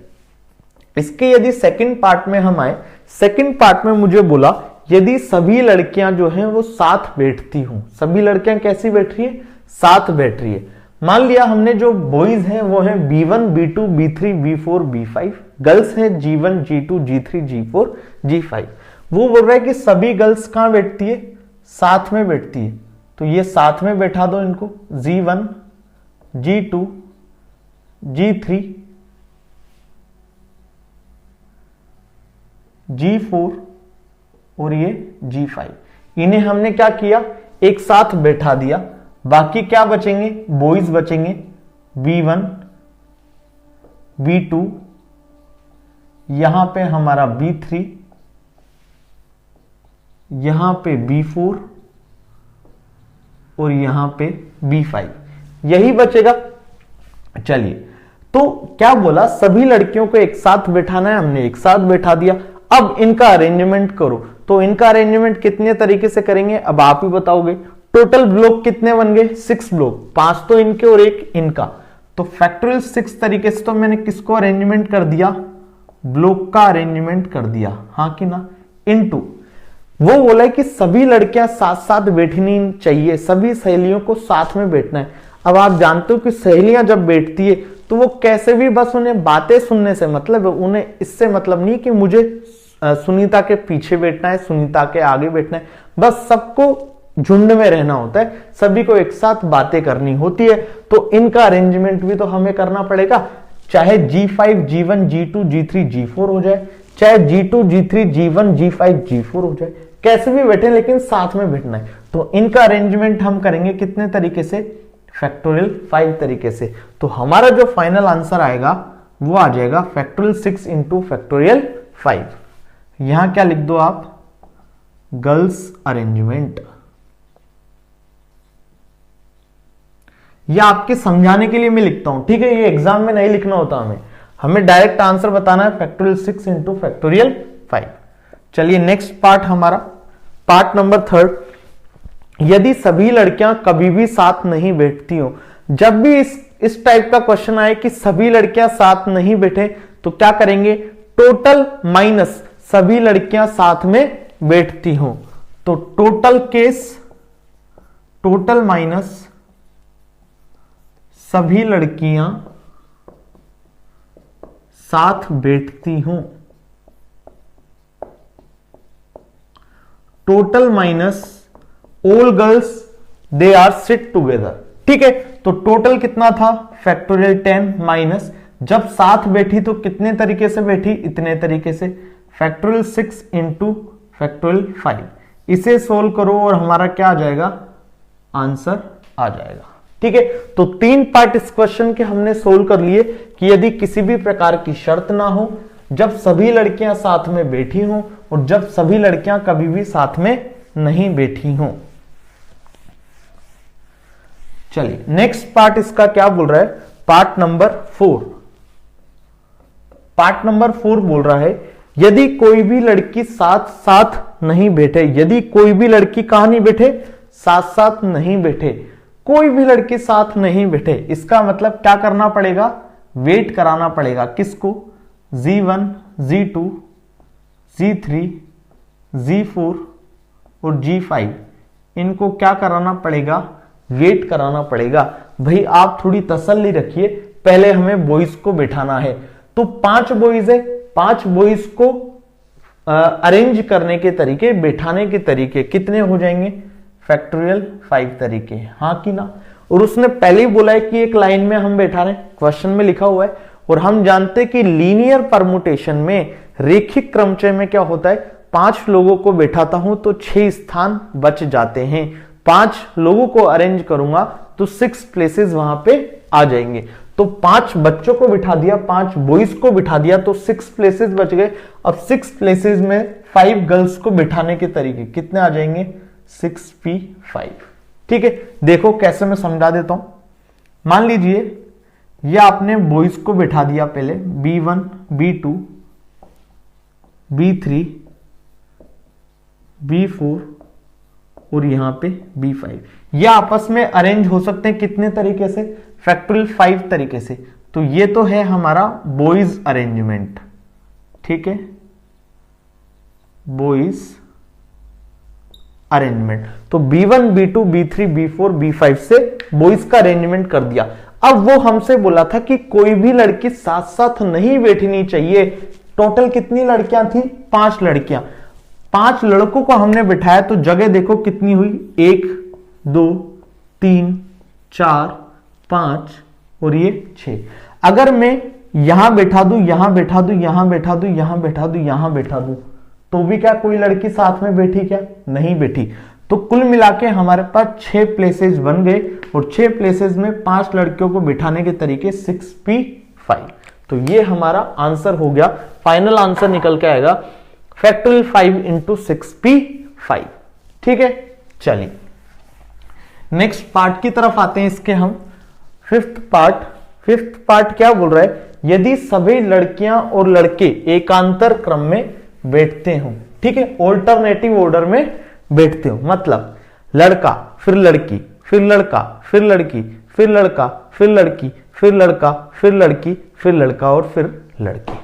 इसके यदि सेकंड पार्ट में हम आए, सेकंड पार्ट में मुझे बोला यदि सभी लड़कियां जो हैं वो साथ बैठती हूं। सभी लड़कियां कैसी बैठ रही है? साथ बैठ रही है। मान लिया हमने जो बॉयज हैं वो है B1 B2 B3 B4 B5, girls हैं G1 G2 G3 G4 G5। वो बोल रहा है कि सभी गर्ल्स कहां बैठती है? साथ में बैठती है। तो ये साथ में बैठा दो इनको, G1 G2 G3 G4 और ये G5। इन्हें हमने क्या किया? एक साथ बैठा दिया। बाकी क्या बचेंगे? बॉयज बचेंगे B1 B2, यहां पे हमारा B3, यहां पे B4 और यहां पे B5, यही बचेगा। चलिए, तो क्या बोला? सभी लड़कियों को एक साथ बैठाना है, हमने एक साथ बैठा दिया। अब इनका अरेंजमेंट करो। तो इनका अरेंजमेंट कितने तरीके से करेंगे अब आप ही बताओगे। टोटल ब्लॉक कितने बन गए? 6 ब्लॉक, 5 तो इनके और 1 इनका। तो फैक्टोरियल 6 तरीके से तो मैंने किसको अरेंजमेंट कर दिया? ब्लॉक का अरेंजमेंट कर दिया, हाँ कि ना। इनटू वो बोला है कि सभी लड़कियां साथ साथ बैठनी चाहिए, सभी सहेलियों को साथ में बैठना है। अब आप जानते हो कि सहेलियां जब बैठती है तो वो कैसे भी बस उन्हें बातें सुनने से मतलब, उन्हें इससे मतलब नहीं कि मुझे सुनीता के पीछे बैठना है, सुनीता के आगे बैठना है। बस सबको झुंड में रहना होता है, सभी को एक साथ बातें करनी होती है। तो इनका अरेंजमेंट भी तो हमें करना पड़ेगा, चाहे G5 G1 G2 G3 G4 हो जाए, चाहे G2 G3 G1 G5 G4 हो जाए, कैसे भी बैठे लेकिन साथ में बैठना है। तो इनका अरेंजमेंट हम करेंगे कितने तरीके से? फैक्टोरियल 5 तरीके से। तो हमारा जो फाइनल आंसर आएगा वो आ जाएगा फैक्टोरियल 6 इंटू फैक्टोरियल 5। यहां क्या लिख दो आप? Girls arrangement. यह आपके समझाने के लिए मैं लिखता हूं, ठीक है। ये एग्जाम में नहीं लिखना होता, हमें डायरेक्ट आंसर बताना है फैक्टोरियल 6 इंटू फैक्टोरियल 5। चलिए, नेक्स्ट पार्ट हमारा पार्ट नंबर 3। यदि सभी लड़कियां कभी भी साथ नहीं बैठती हो। जब भी इस टाइप का क्वेश्चन आए कि सभी लड़कियां साथ नहीं बैठे तो क्या करेंगे? टोटल माइनस सभी लड़कियां साथ में बैठती हो। तो टोटल केस, टोटल माइनस सभी लड़कियां साथ बैठती हूं, total minus all girls they are sit together, ठीक है। तो टोटल कितना था? फैक्टोरियल 10 माइनस जब साथ बैठी तो कितने तरीके से बैठी? इतने तरीके से। Factorial 6 into factorial 5। इसे सोल्व करो और हमारा क्या आ जाएगा? आंसर आ जाएगा, ठीक है। तो 3 पार्ट इस क्वेश्चन के हमने सोल्व कर लिए कि यदि किसी भी प्रकार की शर्त ना हो, जब सभी लड़कियां साथ में बैठी हों और जब सभी लड़कियां कभी भी साथ में नहीं बैठी हों। चलिए, नेक्स्ट पार्ट इसका क्या बोल रहा है? Part number 4। पार्ट नंबर 4 बोल रहा है यदि कोई भी लड़की साथ साथ नहीं बैठे, यदि कोई भी लड़की कहां नहीं बैठे? साथ साथ नहीं बैठे, कोई भी लड़की साथ नहीं बैठे। इसका मतलब क्या करना पड़ेगा? वेट कराना पड़ेगा। किसको? G1 G2 G3 G4 और G5, इनको क्या कराना पड़ेगा? वेट कराना पड़ेगा। भाई आप थोड़ी तसल्ली रखिए, पहले हमें बॉयज को बैठाना है। तो 5 बॉयज है, 5 बॉयज को अरेंज करने के तरीके, बैठाने के तरीके कितने हो जाएंगे? फैक्टोरियल 5 तरीके, हाँ कि ना। और उसने पहले ही बोला है कि एक लाइन में हम बैठा रहे हैं, क्वेश्चन में लिखा हुआ है। और हम जानते हैं कि लीनियर परमुटेशन में, रेखिक क्रमचय में क्या होता है? 5 लोगों को बैठाता हूं तो 6 स्थान बच जाते हैं। 5 लोगों को अरेंज करूंगा तो 6 प्लेसेस वहां पे आ जाएंगे। तो 5 बच्चों को बिठा दिया, 5 बॉयज को बिठा दिया तो 6 प्लेसेस बच गए। अब 6 प्लेसेस में 5 गर्ल्स को बिठाने के तरीके कितने आ जाएंगे, 6p5। ठीक है, देखो कैसे मैं समझा देता हूं। मान लीजिए ये आपने बॉयज को बिठा दिया पहले, b1 b2 b3 b4 और यहां पे b5। ये आपस में अरेंज हो सकते हैं कितने तरीके से, फैक्टोरियल 5 तरीके से। तो ये तो है हमारा बॉयज अरेंजमेंट। ठीक है, बॉयज अरेंजमेंट। तो b1 b2 b3 b4 b5 से बॉयज का अरेंजमेंट कर दिया। अब वो हमसे बोला था कि कोई भी लड़की साथ साथ नहीं बैठनी चाहिए। टोटल कितनी लड़कियां थी, 5 लड़कियां। 5 लड़कों को हमने बिठाया तो जगह देखो कितनी हुई, 1 2 3 4 5 और ये 6। अगर मैं यहां बैठा दूं, यहां बैठा दूं, यहां बैठा दूं, यहां बैठा दूं, यहां बैठा दूं, तो भी क्या कोई लड़की साथ में बैठी, क्या नहीं बैठी। तो कुल मिला के हमारे पास 6 प्लेसेस बन गए और 6 प्लेसेस में 5 लड़कियों को बिठाने के तरीके 6p5। तो ये हमारा आंसर हो गया, फाइनल आंसर निकल के आएगा फैक्टोरियल 5 इंटू 6p5। ठीक है, चलिए नेक्स्ट पार्ट की तरफ आते हैं इसके हम। फिफ्थ पार्ट क्या बोल रहा है, यदि सभी लड़कियां और लड़के एकांतर क्रम में बैठते हो। ठीक है, ऑल्टरनेटिव ऑर्डर में बैठते हो, मतलब लड़का फिर लड़की फिर लड़का फिर लड़की फिर लड़का फिर लड़की फिर लड़का फिर लड़की फिर लड़का और फिर लड़की।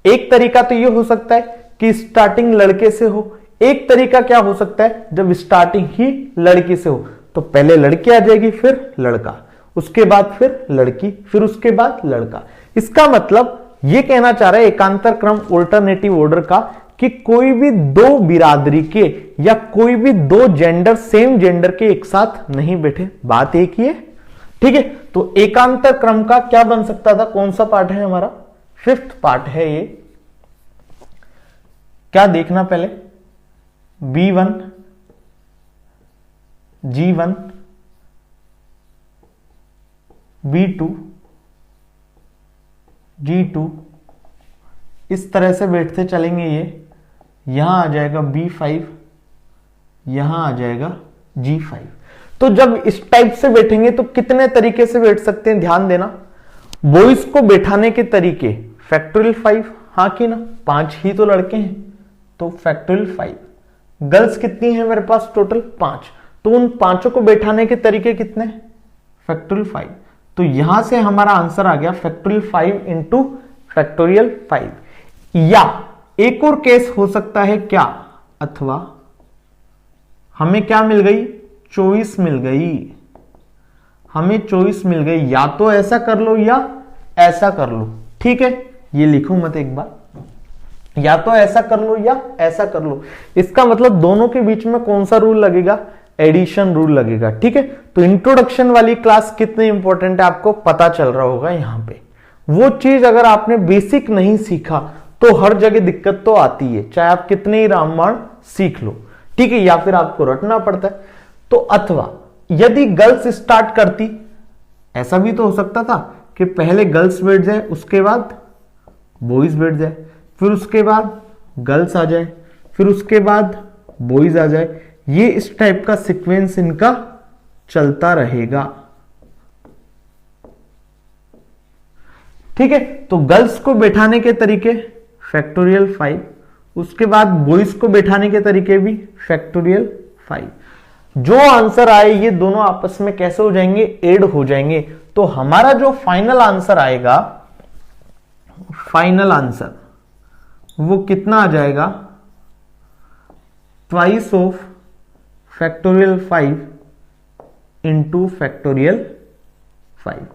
एक तरीका तो ये हो सकता है कि स्टार्टिंग लड़के से हो, एक तरीका क्या हो सकता है जब स्टार्टिंग ही लड़की से हो, तो पहले लड़की आ जाएगी फिर लड़का, उसके बाद फिर लड़की, फिर उसके बाद लड़का। इसका मतलब ये कहना चाह रहा है एकांतर क्रम ऑल्टरनेटिव ऑर्डर का कि कोई भी 2 बिरादरी के या कोई भी 2 जेंडर सेम जेंडर के एक साथ नहीं बैठे, बात एक ही है। ठीक है, तो एकांतर क्रम का क्या बन सकता था, कौन सा पार्ट है हमारा, फिफ्थ पार्ट है ये। क्या देखना पहले, b1 g1 b2 g2 इस तरह से बैठते चलेंगे। ये यहां आ जाएगा b5, यहां आ जाएगा g5। तो जब इस टाइप से बैठेंगे तो कितने तरीके से बैठ सकते हैं, ध्यान देना। बॉयज को बैठाने के तरीके फैक्टोरियल 5, हाँ कि ना, 5 ही तो लड़के हैं तो फैक्टोरियल 5। गर्ल्स कितनी है मेरे पास, टोटल 5, तो उन 5 को बैठाने के तरीके कितने, फैक्टोरियल 5। तो यहां से हमारा आंसर आ गया फैक्टोरियल 5 इंटू फैक्टोरियल 5। या एक और केस हो सकता है क्या, अथवा हमें क्या मिल गई, चॉइस मिल गई, हमें चॉइस मिल गई, या तो ऐसा कर लो या ऐसा कर लो। ठीक है, ये लिखूं मत एक बार, या तो ऐसा कर लो या ऐसा कर लो। इसका मतलब दोनों के बीच में कौन सा रूल लगेगा, एडिशन रूल लगेगा। ठीक है, तो इंट्रोडक्शन वाली क्लास कितनी इंपॉर्टेंट है आपको पता चल रहा होगा। यहां पे वो चीज अगर आपने बेसिक नहीं सीखा तो हर जगह दिक्कत तो आती है, चाहे आप कितने ही रामबाण सीख लो। ठीक है, या फिर आपको रटना पड़ता है। तो अथवा यदि गर्ल्स स्टार्ट करती, ऐसा भी तो हो सकता था कि पहले गर्ल्स बैठ जाए, उसके बाद बॉयज बैठ जाए, फिर उसके बाद गर्ल्स आ जाए, फिर उसके बाद बॉयज आ जाए। ये इस टाइप का सीक्वेंस इनका चलता रहेगा। ठीक है, तो गर्ल्स को बैठाने के तरीके फैक्टोरियल 5, उसके बाद बॉयज को बैठाने के तरीके भी फैक्टोरियल 5। जो आंसर आए ये दोनों आपस में कैसे हो जाएंगे, ऐड हो जाएंगे। तो हमारा जो फाइनल आंसर आएगा, फाइनल आंसर वो कितना आ जाएगा, twice of factorial 5 into factorial 5।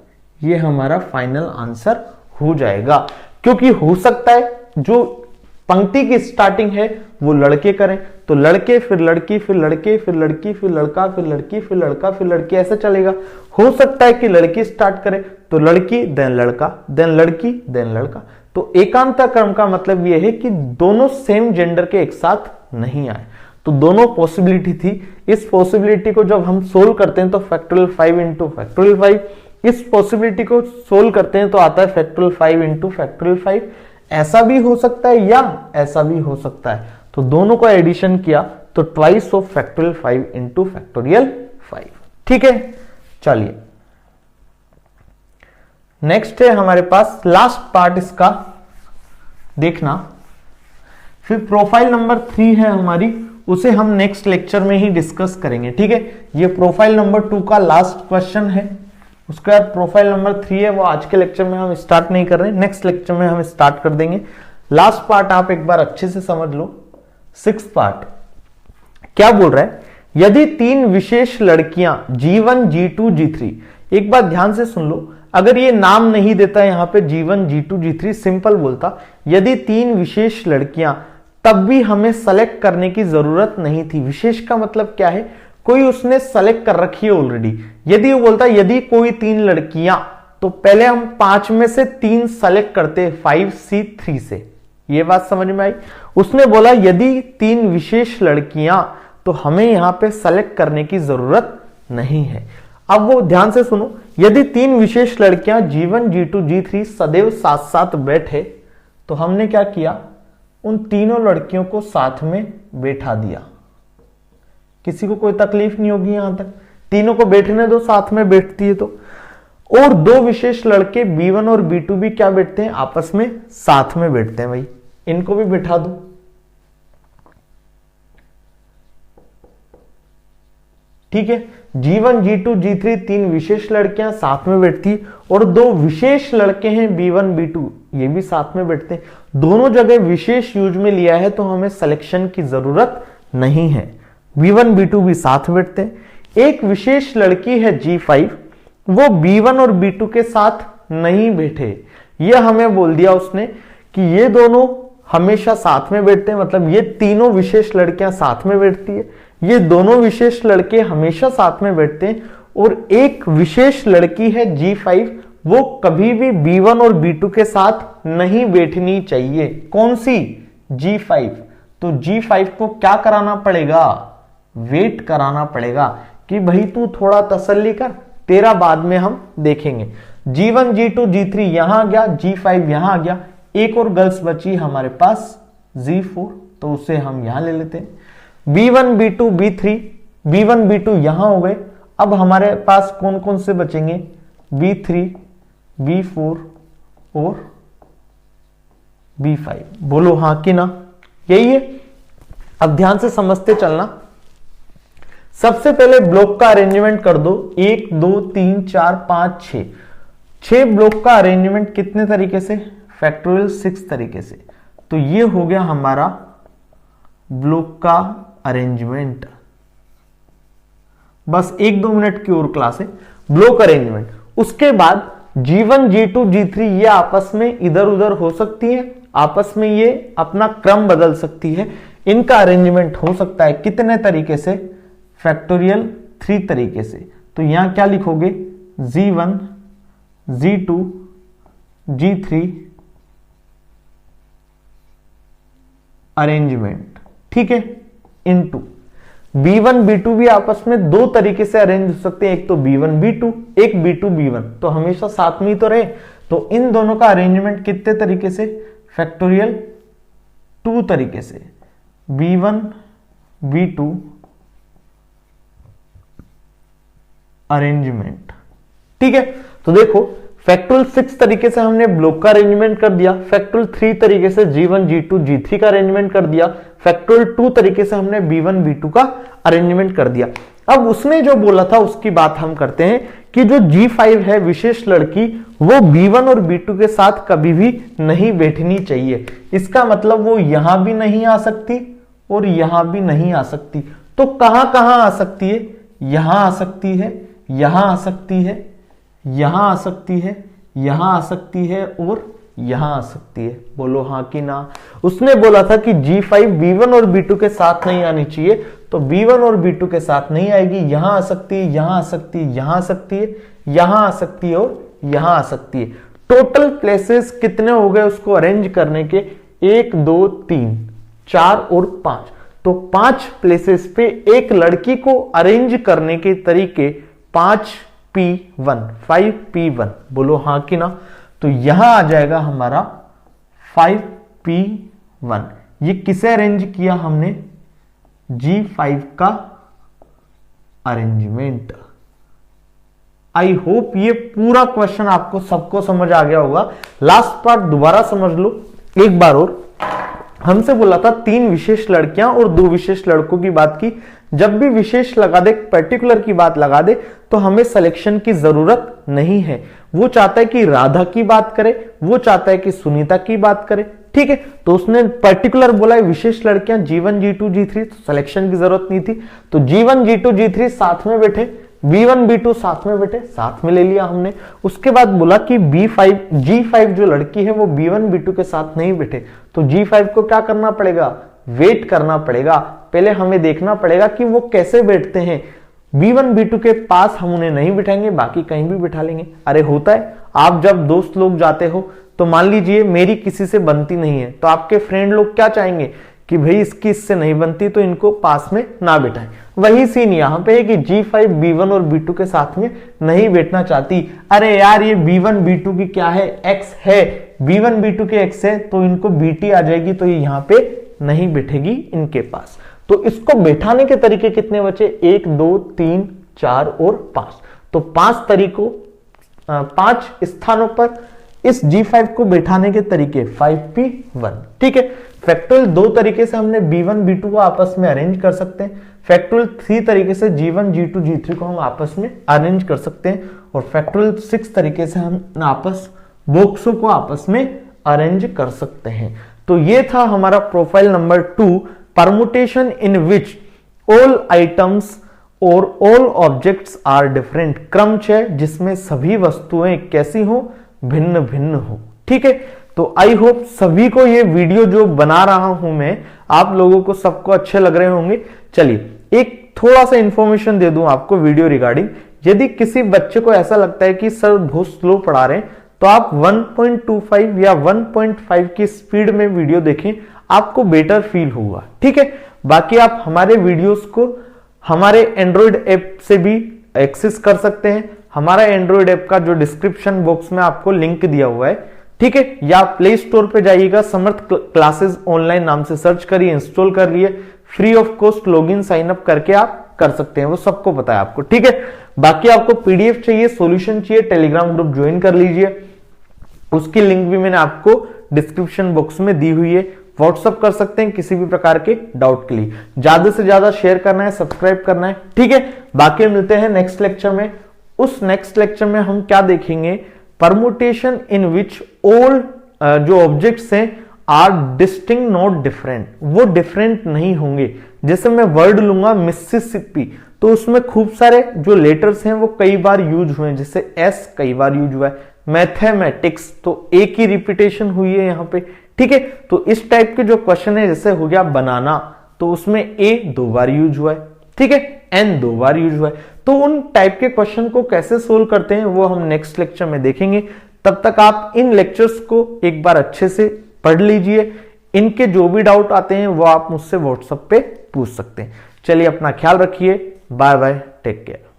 ये हमारा फाइनल आंसर हो जाएगा। क्योंकि हो सकता है जो पंक्ति की स्टार्टिंग है वो लड़के करें, तो लड़के फिर लड़की फिर लड़के फिर लड़की फिर लड़का फिर लड़की फिर लड़का फिर लड़की, ऐसे चलेगा। हो सकता है कि लड़की स्टार्ट करे तो लड़की देन लड़का देन लड़की देन लड़का। तो एकांतर क्रम का मतलब यह है कि दोनों सेम जेंडर के एक साथ नहीं आए। तो दोनों पॉसिबिलिटी थी। इस पॉसिबिलिटी को जब हम सोल्व करते हैं तो फैक्टोरियल 5 इंटू फैक्टोरियल 5, इस पॉसिबिलिटी को सोल्व करते हैं तो आता है फैक्टोरियल 5 इंटू फैक्टोरियल 5। ऐसा भी हो सकता है या ऐसा भी हो सकता है, तो दोनों को एडिशन किया तो twice of factorial 5 into factorial 5। ठीक है, चलिए नेक्स्ट है हमारे पास लास्ट पार्ट इसका देखना। फिर प्रोफाइल नंबर 3 है हमारी, उसे हम नेक्स्ट लेक्चर में ही डिस्कस करेंगे। ठीक है, ये प्रोफाइल नंबर 2 का लास्ट क्वेश्चन है। उसके बाद प्रोफाइल नंबर 3 है, वो आज के लेक्चर में हम स्टार्ट नहीं कर रहे, नेक्स्ट लेक्चर में हम स्टार्ट कर देंगे। लास्ट पार्ट आप एक बार अच्छे से समझ लो। 6th पार्ट क्या बोल रहा है, यदि 3 विशेष लड़कियां G1 G2 G3, एक बात ध्यान से सुन लो, अगर ये नाम नहीं देता यहां पे G1 G2 G3, सिंपल बोलता यदि 3 विशेष लड़कियां, तब भी हमें सेलेक्ट करने की जरूरत नहीं थी। विशेष का मतलब क्या है, कोई उसने सेलेक्ट कर रखी है ऑलरेडी। यदि वो बोलता यदि कोई 3 लड़कियां, तो पहले हम 5 में से 3 सेलेक्ट करते 5C3 से। ये बात समझ में आई। उसने बोला यदि 3 विशेष लड़कियां, तो हमें यहां पे सेलेक्ट करने की जरूरत नहीं है। अब वो ध्यान से सुनो, यदि 3 विशेष लड़कियां G1 G2 G3 सदैव साथ साथ बैठे, तो हमने क्या किया, उन तीनों लड़कियों को साथ में बैठा दिया। किसी को कोई तकलीफ नहीं होगी यहां तक, तीनों को बैठने दो, साथ में बैठती है तो। और 2 विशेष लड़के B1 और B2 भी क्या बैठते हैं, आपस में साथ में बैठते हैं। भाई इनको भी बैठा दो। ठीक है, G1 G2 G3 3 विशेष लड़कियां साथ में बैठती, और 2 विशेष लड़के हैं B1 B2, ये भी साथ में बैठते हैं। दोनों जगह विशेष यूज में लिया है, तो हमें सिलेक्शन की जरूरत नहीं है। B1 B2 भी साथ बैठते हैं। एक विशेष लड़की है G5, वो B1 और B2 के साथ नहीं बैठे। यह हमें बोल दिया उसने कि ये दोनों हमेशा साथ में बैठते हैं, मतलब ये तीनों विशेष लड़कियां साथ में बैठती है, ये दोनों विशेष लड़के हमेशा साथ में बैठते हैं। और एक विशेष लड़की है G5, वो कभी भी B1 और B2 के साथ नहीं बैठनी चाहिए। कौन सी, G5। तो G5 को क्या कराना पड़ेगा, वेट कराना पड़ेगा कि भाई तू थोड़ा तसल्ली कर, तेरा बाद में हम देखेंगे। G1 G2 G3 यहां आ गया, G5 यहां आ गया, एक और गर्ल्स बची हमारे पास G4, तो उसे हम यहां ले लेते हैं। B1 B2 B3 B1 B2 यहां हो गए। अब हमारे पास कौन कौन से बचेंगे, B3 B4 और B5। बोलो हां कि ना, यही है। अब ध्यान से समझते चलना। सबसे पहले ब्लॉक का अरेंजमेंट कर दो, 1 2 3 4 5 6, 6 ब्लॉक का अरेंजमेंट कितने तरीके से, फैक्टोरियल 6 तरीके से। तो ये हो गया हमारा ब्लॉक का अरेंजमेंट। बस 1-2 मिनट की और क्लास है, ब्लॉक अरेंजमेंट। उसके बाद G1 G2 G3 ये आपस में इधर उधर हो सकती है, आपस में ये अपना क्रम बदल सकती है। इनका अरेंजमेंट हो सकता है कितने तरीके से, फैक्टोरियल 3 तरीके से। तो यहां क्या लिखोगे, G1 G2 G3 अरेंजमेंट। ठीक है, इनटू B1 B2 भी आपस में 2 तरीके से अरेंज हो सकते हैं, एक तो B1 B2, एक B2 B1, तो हमेशा साथ में ही तो रहे। तो इन दोनों का अरेंजमेंट कितने तरीके से, फैक्टोरियल 2 तरीके से, B1 B2 अरेंजमेंट। ठीक है, तो देखो फैक्टोरियल 6 तरीके से हमने ब्लॉक का अरेंजमेंट कर दिया, फैक्टोरियल 3 तरीके से G1 G2 G3 का अरेंजमेंट कर दिया, फैक्टोरियल 2 तरीके से हमने B1 B2 का अरेंजमेंट कर दिया। अब उसने जो बोला था उसकी बात हम करते हैं कि जो G5 है विशेष लड़की, वो B1 और B2 के साथ कभी भी नहीं बैठनी चाहिए। इसका मतलब वो यहां भी नहीं आ सकती और यहां भी नहीं आ सकती। तो कहां कहां आ सकती है, यहां आ सकती है, यहां आ सकती है, यहां आ सकती है, यहां आ सकती है और यहां आ सकती है। बोलो हां कि ना। उसने बोला था कि G5 B1 और B2 के साथ नहीं आनी चाहिए, तो B1 और B2 के साथ नहीं आएगी, यहां आ सकती है, यहां आ सकती है, यहां आ सकती है, यहां आ सकती है और यहां आ सकती है। टोटल प्लेसेस कितने हो गए उसको अरेंज करने के, 1 2 3 4 और 5। तो 5 प्लेसेस पे एक लड़की को अरेंज करने के तरीके 5P1, 5P1, बोलो हाँ कि ना। तो यहां आ जाएगा हमारा 5P1। ये किसे अरेंज किया हमने? G5 का अरेंजमेंट। आई होप ये पूरा क्वेश्चन आपको सबको समझ आ गया होगा। लास्ट पार्ट दोबारा समझ लो एक बार और। हमसे बोला था 3 विशेष लड़कियां और 2 विशेष लड़कों की बात की। जब भी विशेष लगा दे, पर्टिकुलर की बात लगा दे, तो हमें सिलेक्शन की जरूरत नहीं है। वो चाहता है कि राधा की बात करे, वो चाहता है कि सुनीता की बात करे, ठीक है। तो उसने पर्टिकुलर बोला है विशेष लड़कियां G1, G2, G3, तो सिलेक्शन की जरूरत नहीं थी। तो G1, G2, G3 साथ में बैठे, B1, B2 साथ में बैठे, साथ में ले लिया हमने। उसके बाद बोला कि G5 जो लड़की है वो B1, B2 के साथ नहीं बैठे, तो G5 को क्या करना पड़ेगा? वेट करना पड़ेगा। पहले हमें देखना पड़ेगा कि वो कैसे बैठते हैं। B1, B2 के पास हम उन्हें नहीं बिठाएंगे, बाकी कहीं भी बिठा लेंगे। अरे होता है, आप जब दोस्त लोग जाते हो तो मान लीजिए मेरी किसी से बनती नहीं है, तो आपके फ्रेंड लोग क्या चाहेंगे कि भाई इसकी इससे नहीं बनती तो इनको पास में ना बिठाएं। वही सीन यहां पे है कि G5 B1 और B2 के साथ में नहीं बैठना चाहती। अरे यार ये B1 B2 की क्या है? X है, B1 B2 के X है, तो इनको BT आ जाएगी, तो ये यहाँ पे नहीं बैठेगी इनके पास। तो इसको बैठाने के तरीके कितने बचे? 1, 2, 3, 4 और 5। तो 5 स्थानों पर इस G5 को बैठाने के तरीके 5P1, ठीक है। फैक्टोरियल 2 तरीके से हमने B1 B2 को आपस में अरेंज कर सकते हैं। फैक्टोरियल 3 तरीके से G1 G2 G3 को हम आपस में अरेंज कर सकते हैं। और फैक्टोरियल 6 तरीके से हम बॉक्सों को आपस में अरेंज कर सकते हैं। तो ये था हमारा profile number 2, permutation in which all items और ऑल ऑब्जेक्ट्स आर डिफरेंट। क्रम 6 जिसमें सभी वस्तुएं कैसी हो? भिन्न भिन्न हो, ठीक है। तो आई होप सभी को ये वीडियो जो बना रहा हूं मैं, आप लोगों को सबको अच्छे लग रहे होंगे। चलिए एक थोड़ा सा इंफॉर्मेशन दे दूं आपको वीडियो रिगार्डिंग। यदि किसी बच्चे को ऐसा लगता है कि सर बहुत स्लो पढ़ा रहे हैं, तो आप 1.25 या 1.5 की स्पीड में वीडियो देखें, आपको बेटर फील होगा, ठीक है। बाकी आप हमारे वीडियोस को हमारे एंड्रॉइड ऐप से भी एक्सेस कर सकते हैं। हमारा एंड्रॉइड ऐप का जो डिस्क्रिप्शन बॉक्स में आपको लिंक दिया हुआ है, ठीक है, या प्ले स्टोर पे जाइएगा, समर्थ क्लासेस ऑनलाइन नाम से सर्च करिए, इंस्टॉल कर लिए, free of cost login sign up करके आप कर सकते हैं, वो सबको पता है आपको, ठीक है। बाकी आपको पीडीएफ चाहिए, सॉल्यूशन चाहिए, टेलीग्राम ग्रुप ज्वाइन कर लीजिए, उसकी लिंक भी मैंने आपको डिस्क्रिप्शन बॉक्स में दी हुई है। व्हाट्सअप कर सकते हैं किसी भी प्रकार के डाउट के लिए। ज्यादा से ज्यादा शेयर करना है, सब्सक्राइब करना है, ठीक है। बाकी मिलते हैं नेक्स्ट लेक्चर में। उस नेक्स्ट लेक्चर में हम क्या देखेंगे? परमुटेशन इन विच ऑल जो ऑब्जेक्ट्स हैं आर डिस्टिंक्ट नॉट डिफरेंट, वो डिफरेंट नहीं होंगे। जैसे मैं वर्ड लूंगा मिसिसिपी, तो उसमें खूब सारे जो लेटर्स हैं वो कई बार यूज हुए हैं, जैसे एस कई बार यूज हुआ है। मैथमेटिक्स, तो एक ही रिपीटेशन हुई है यहाँ पे, ठीक है। तो इस टाइप के जो क्वेश्चन है, जैसे हो गया बनाना, तो उसमें ए 2 बार यूज हुआ है, ठीक है, एन 2 बार यूज हुआ है। तो उन टाइप के क्वेश्चन को कैसे सोल्व करते हैं वो हम नेक्स्ट लेक्चर में देखेंगे। तब तक आप इन लेक्चर्स को एक बार अच्छे से पढ़ लीजिए। इनके जो भी डाउट आते हैं वो आप मुझसे व्हाट्सएप पे पूछ सकते हैं। चलिए अपना ख्याल रखिए, बाय बाय, टेक केयर।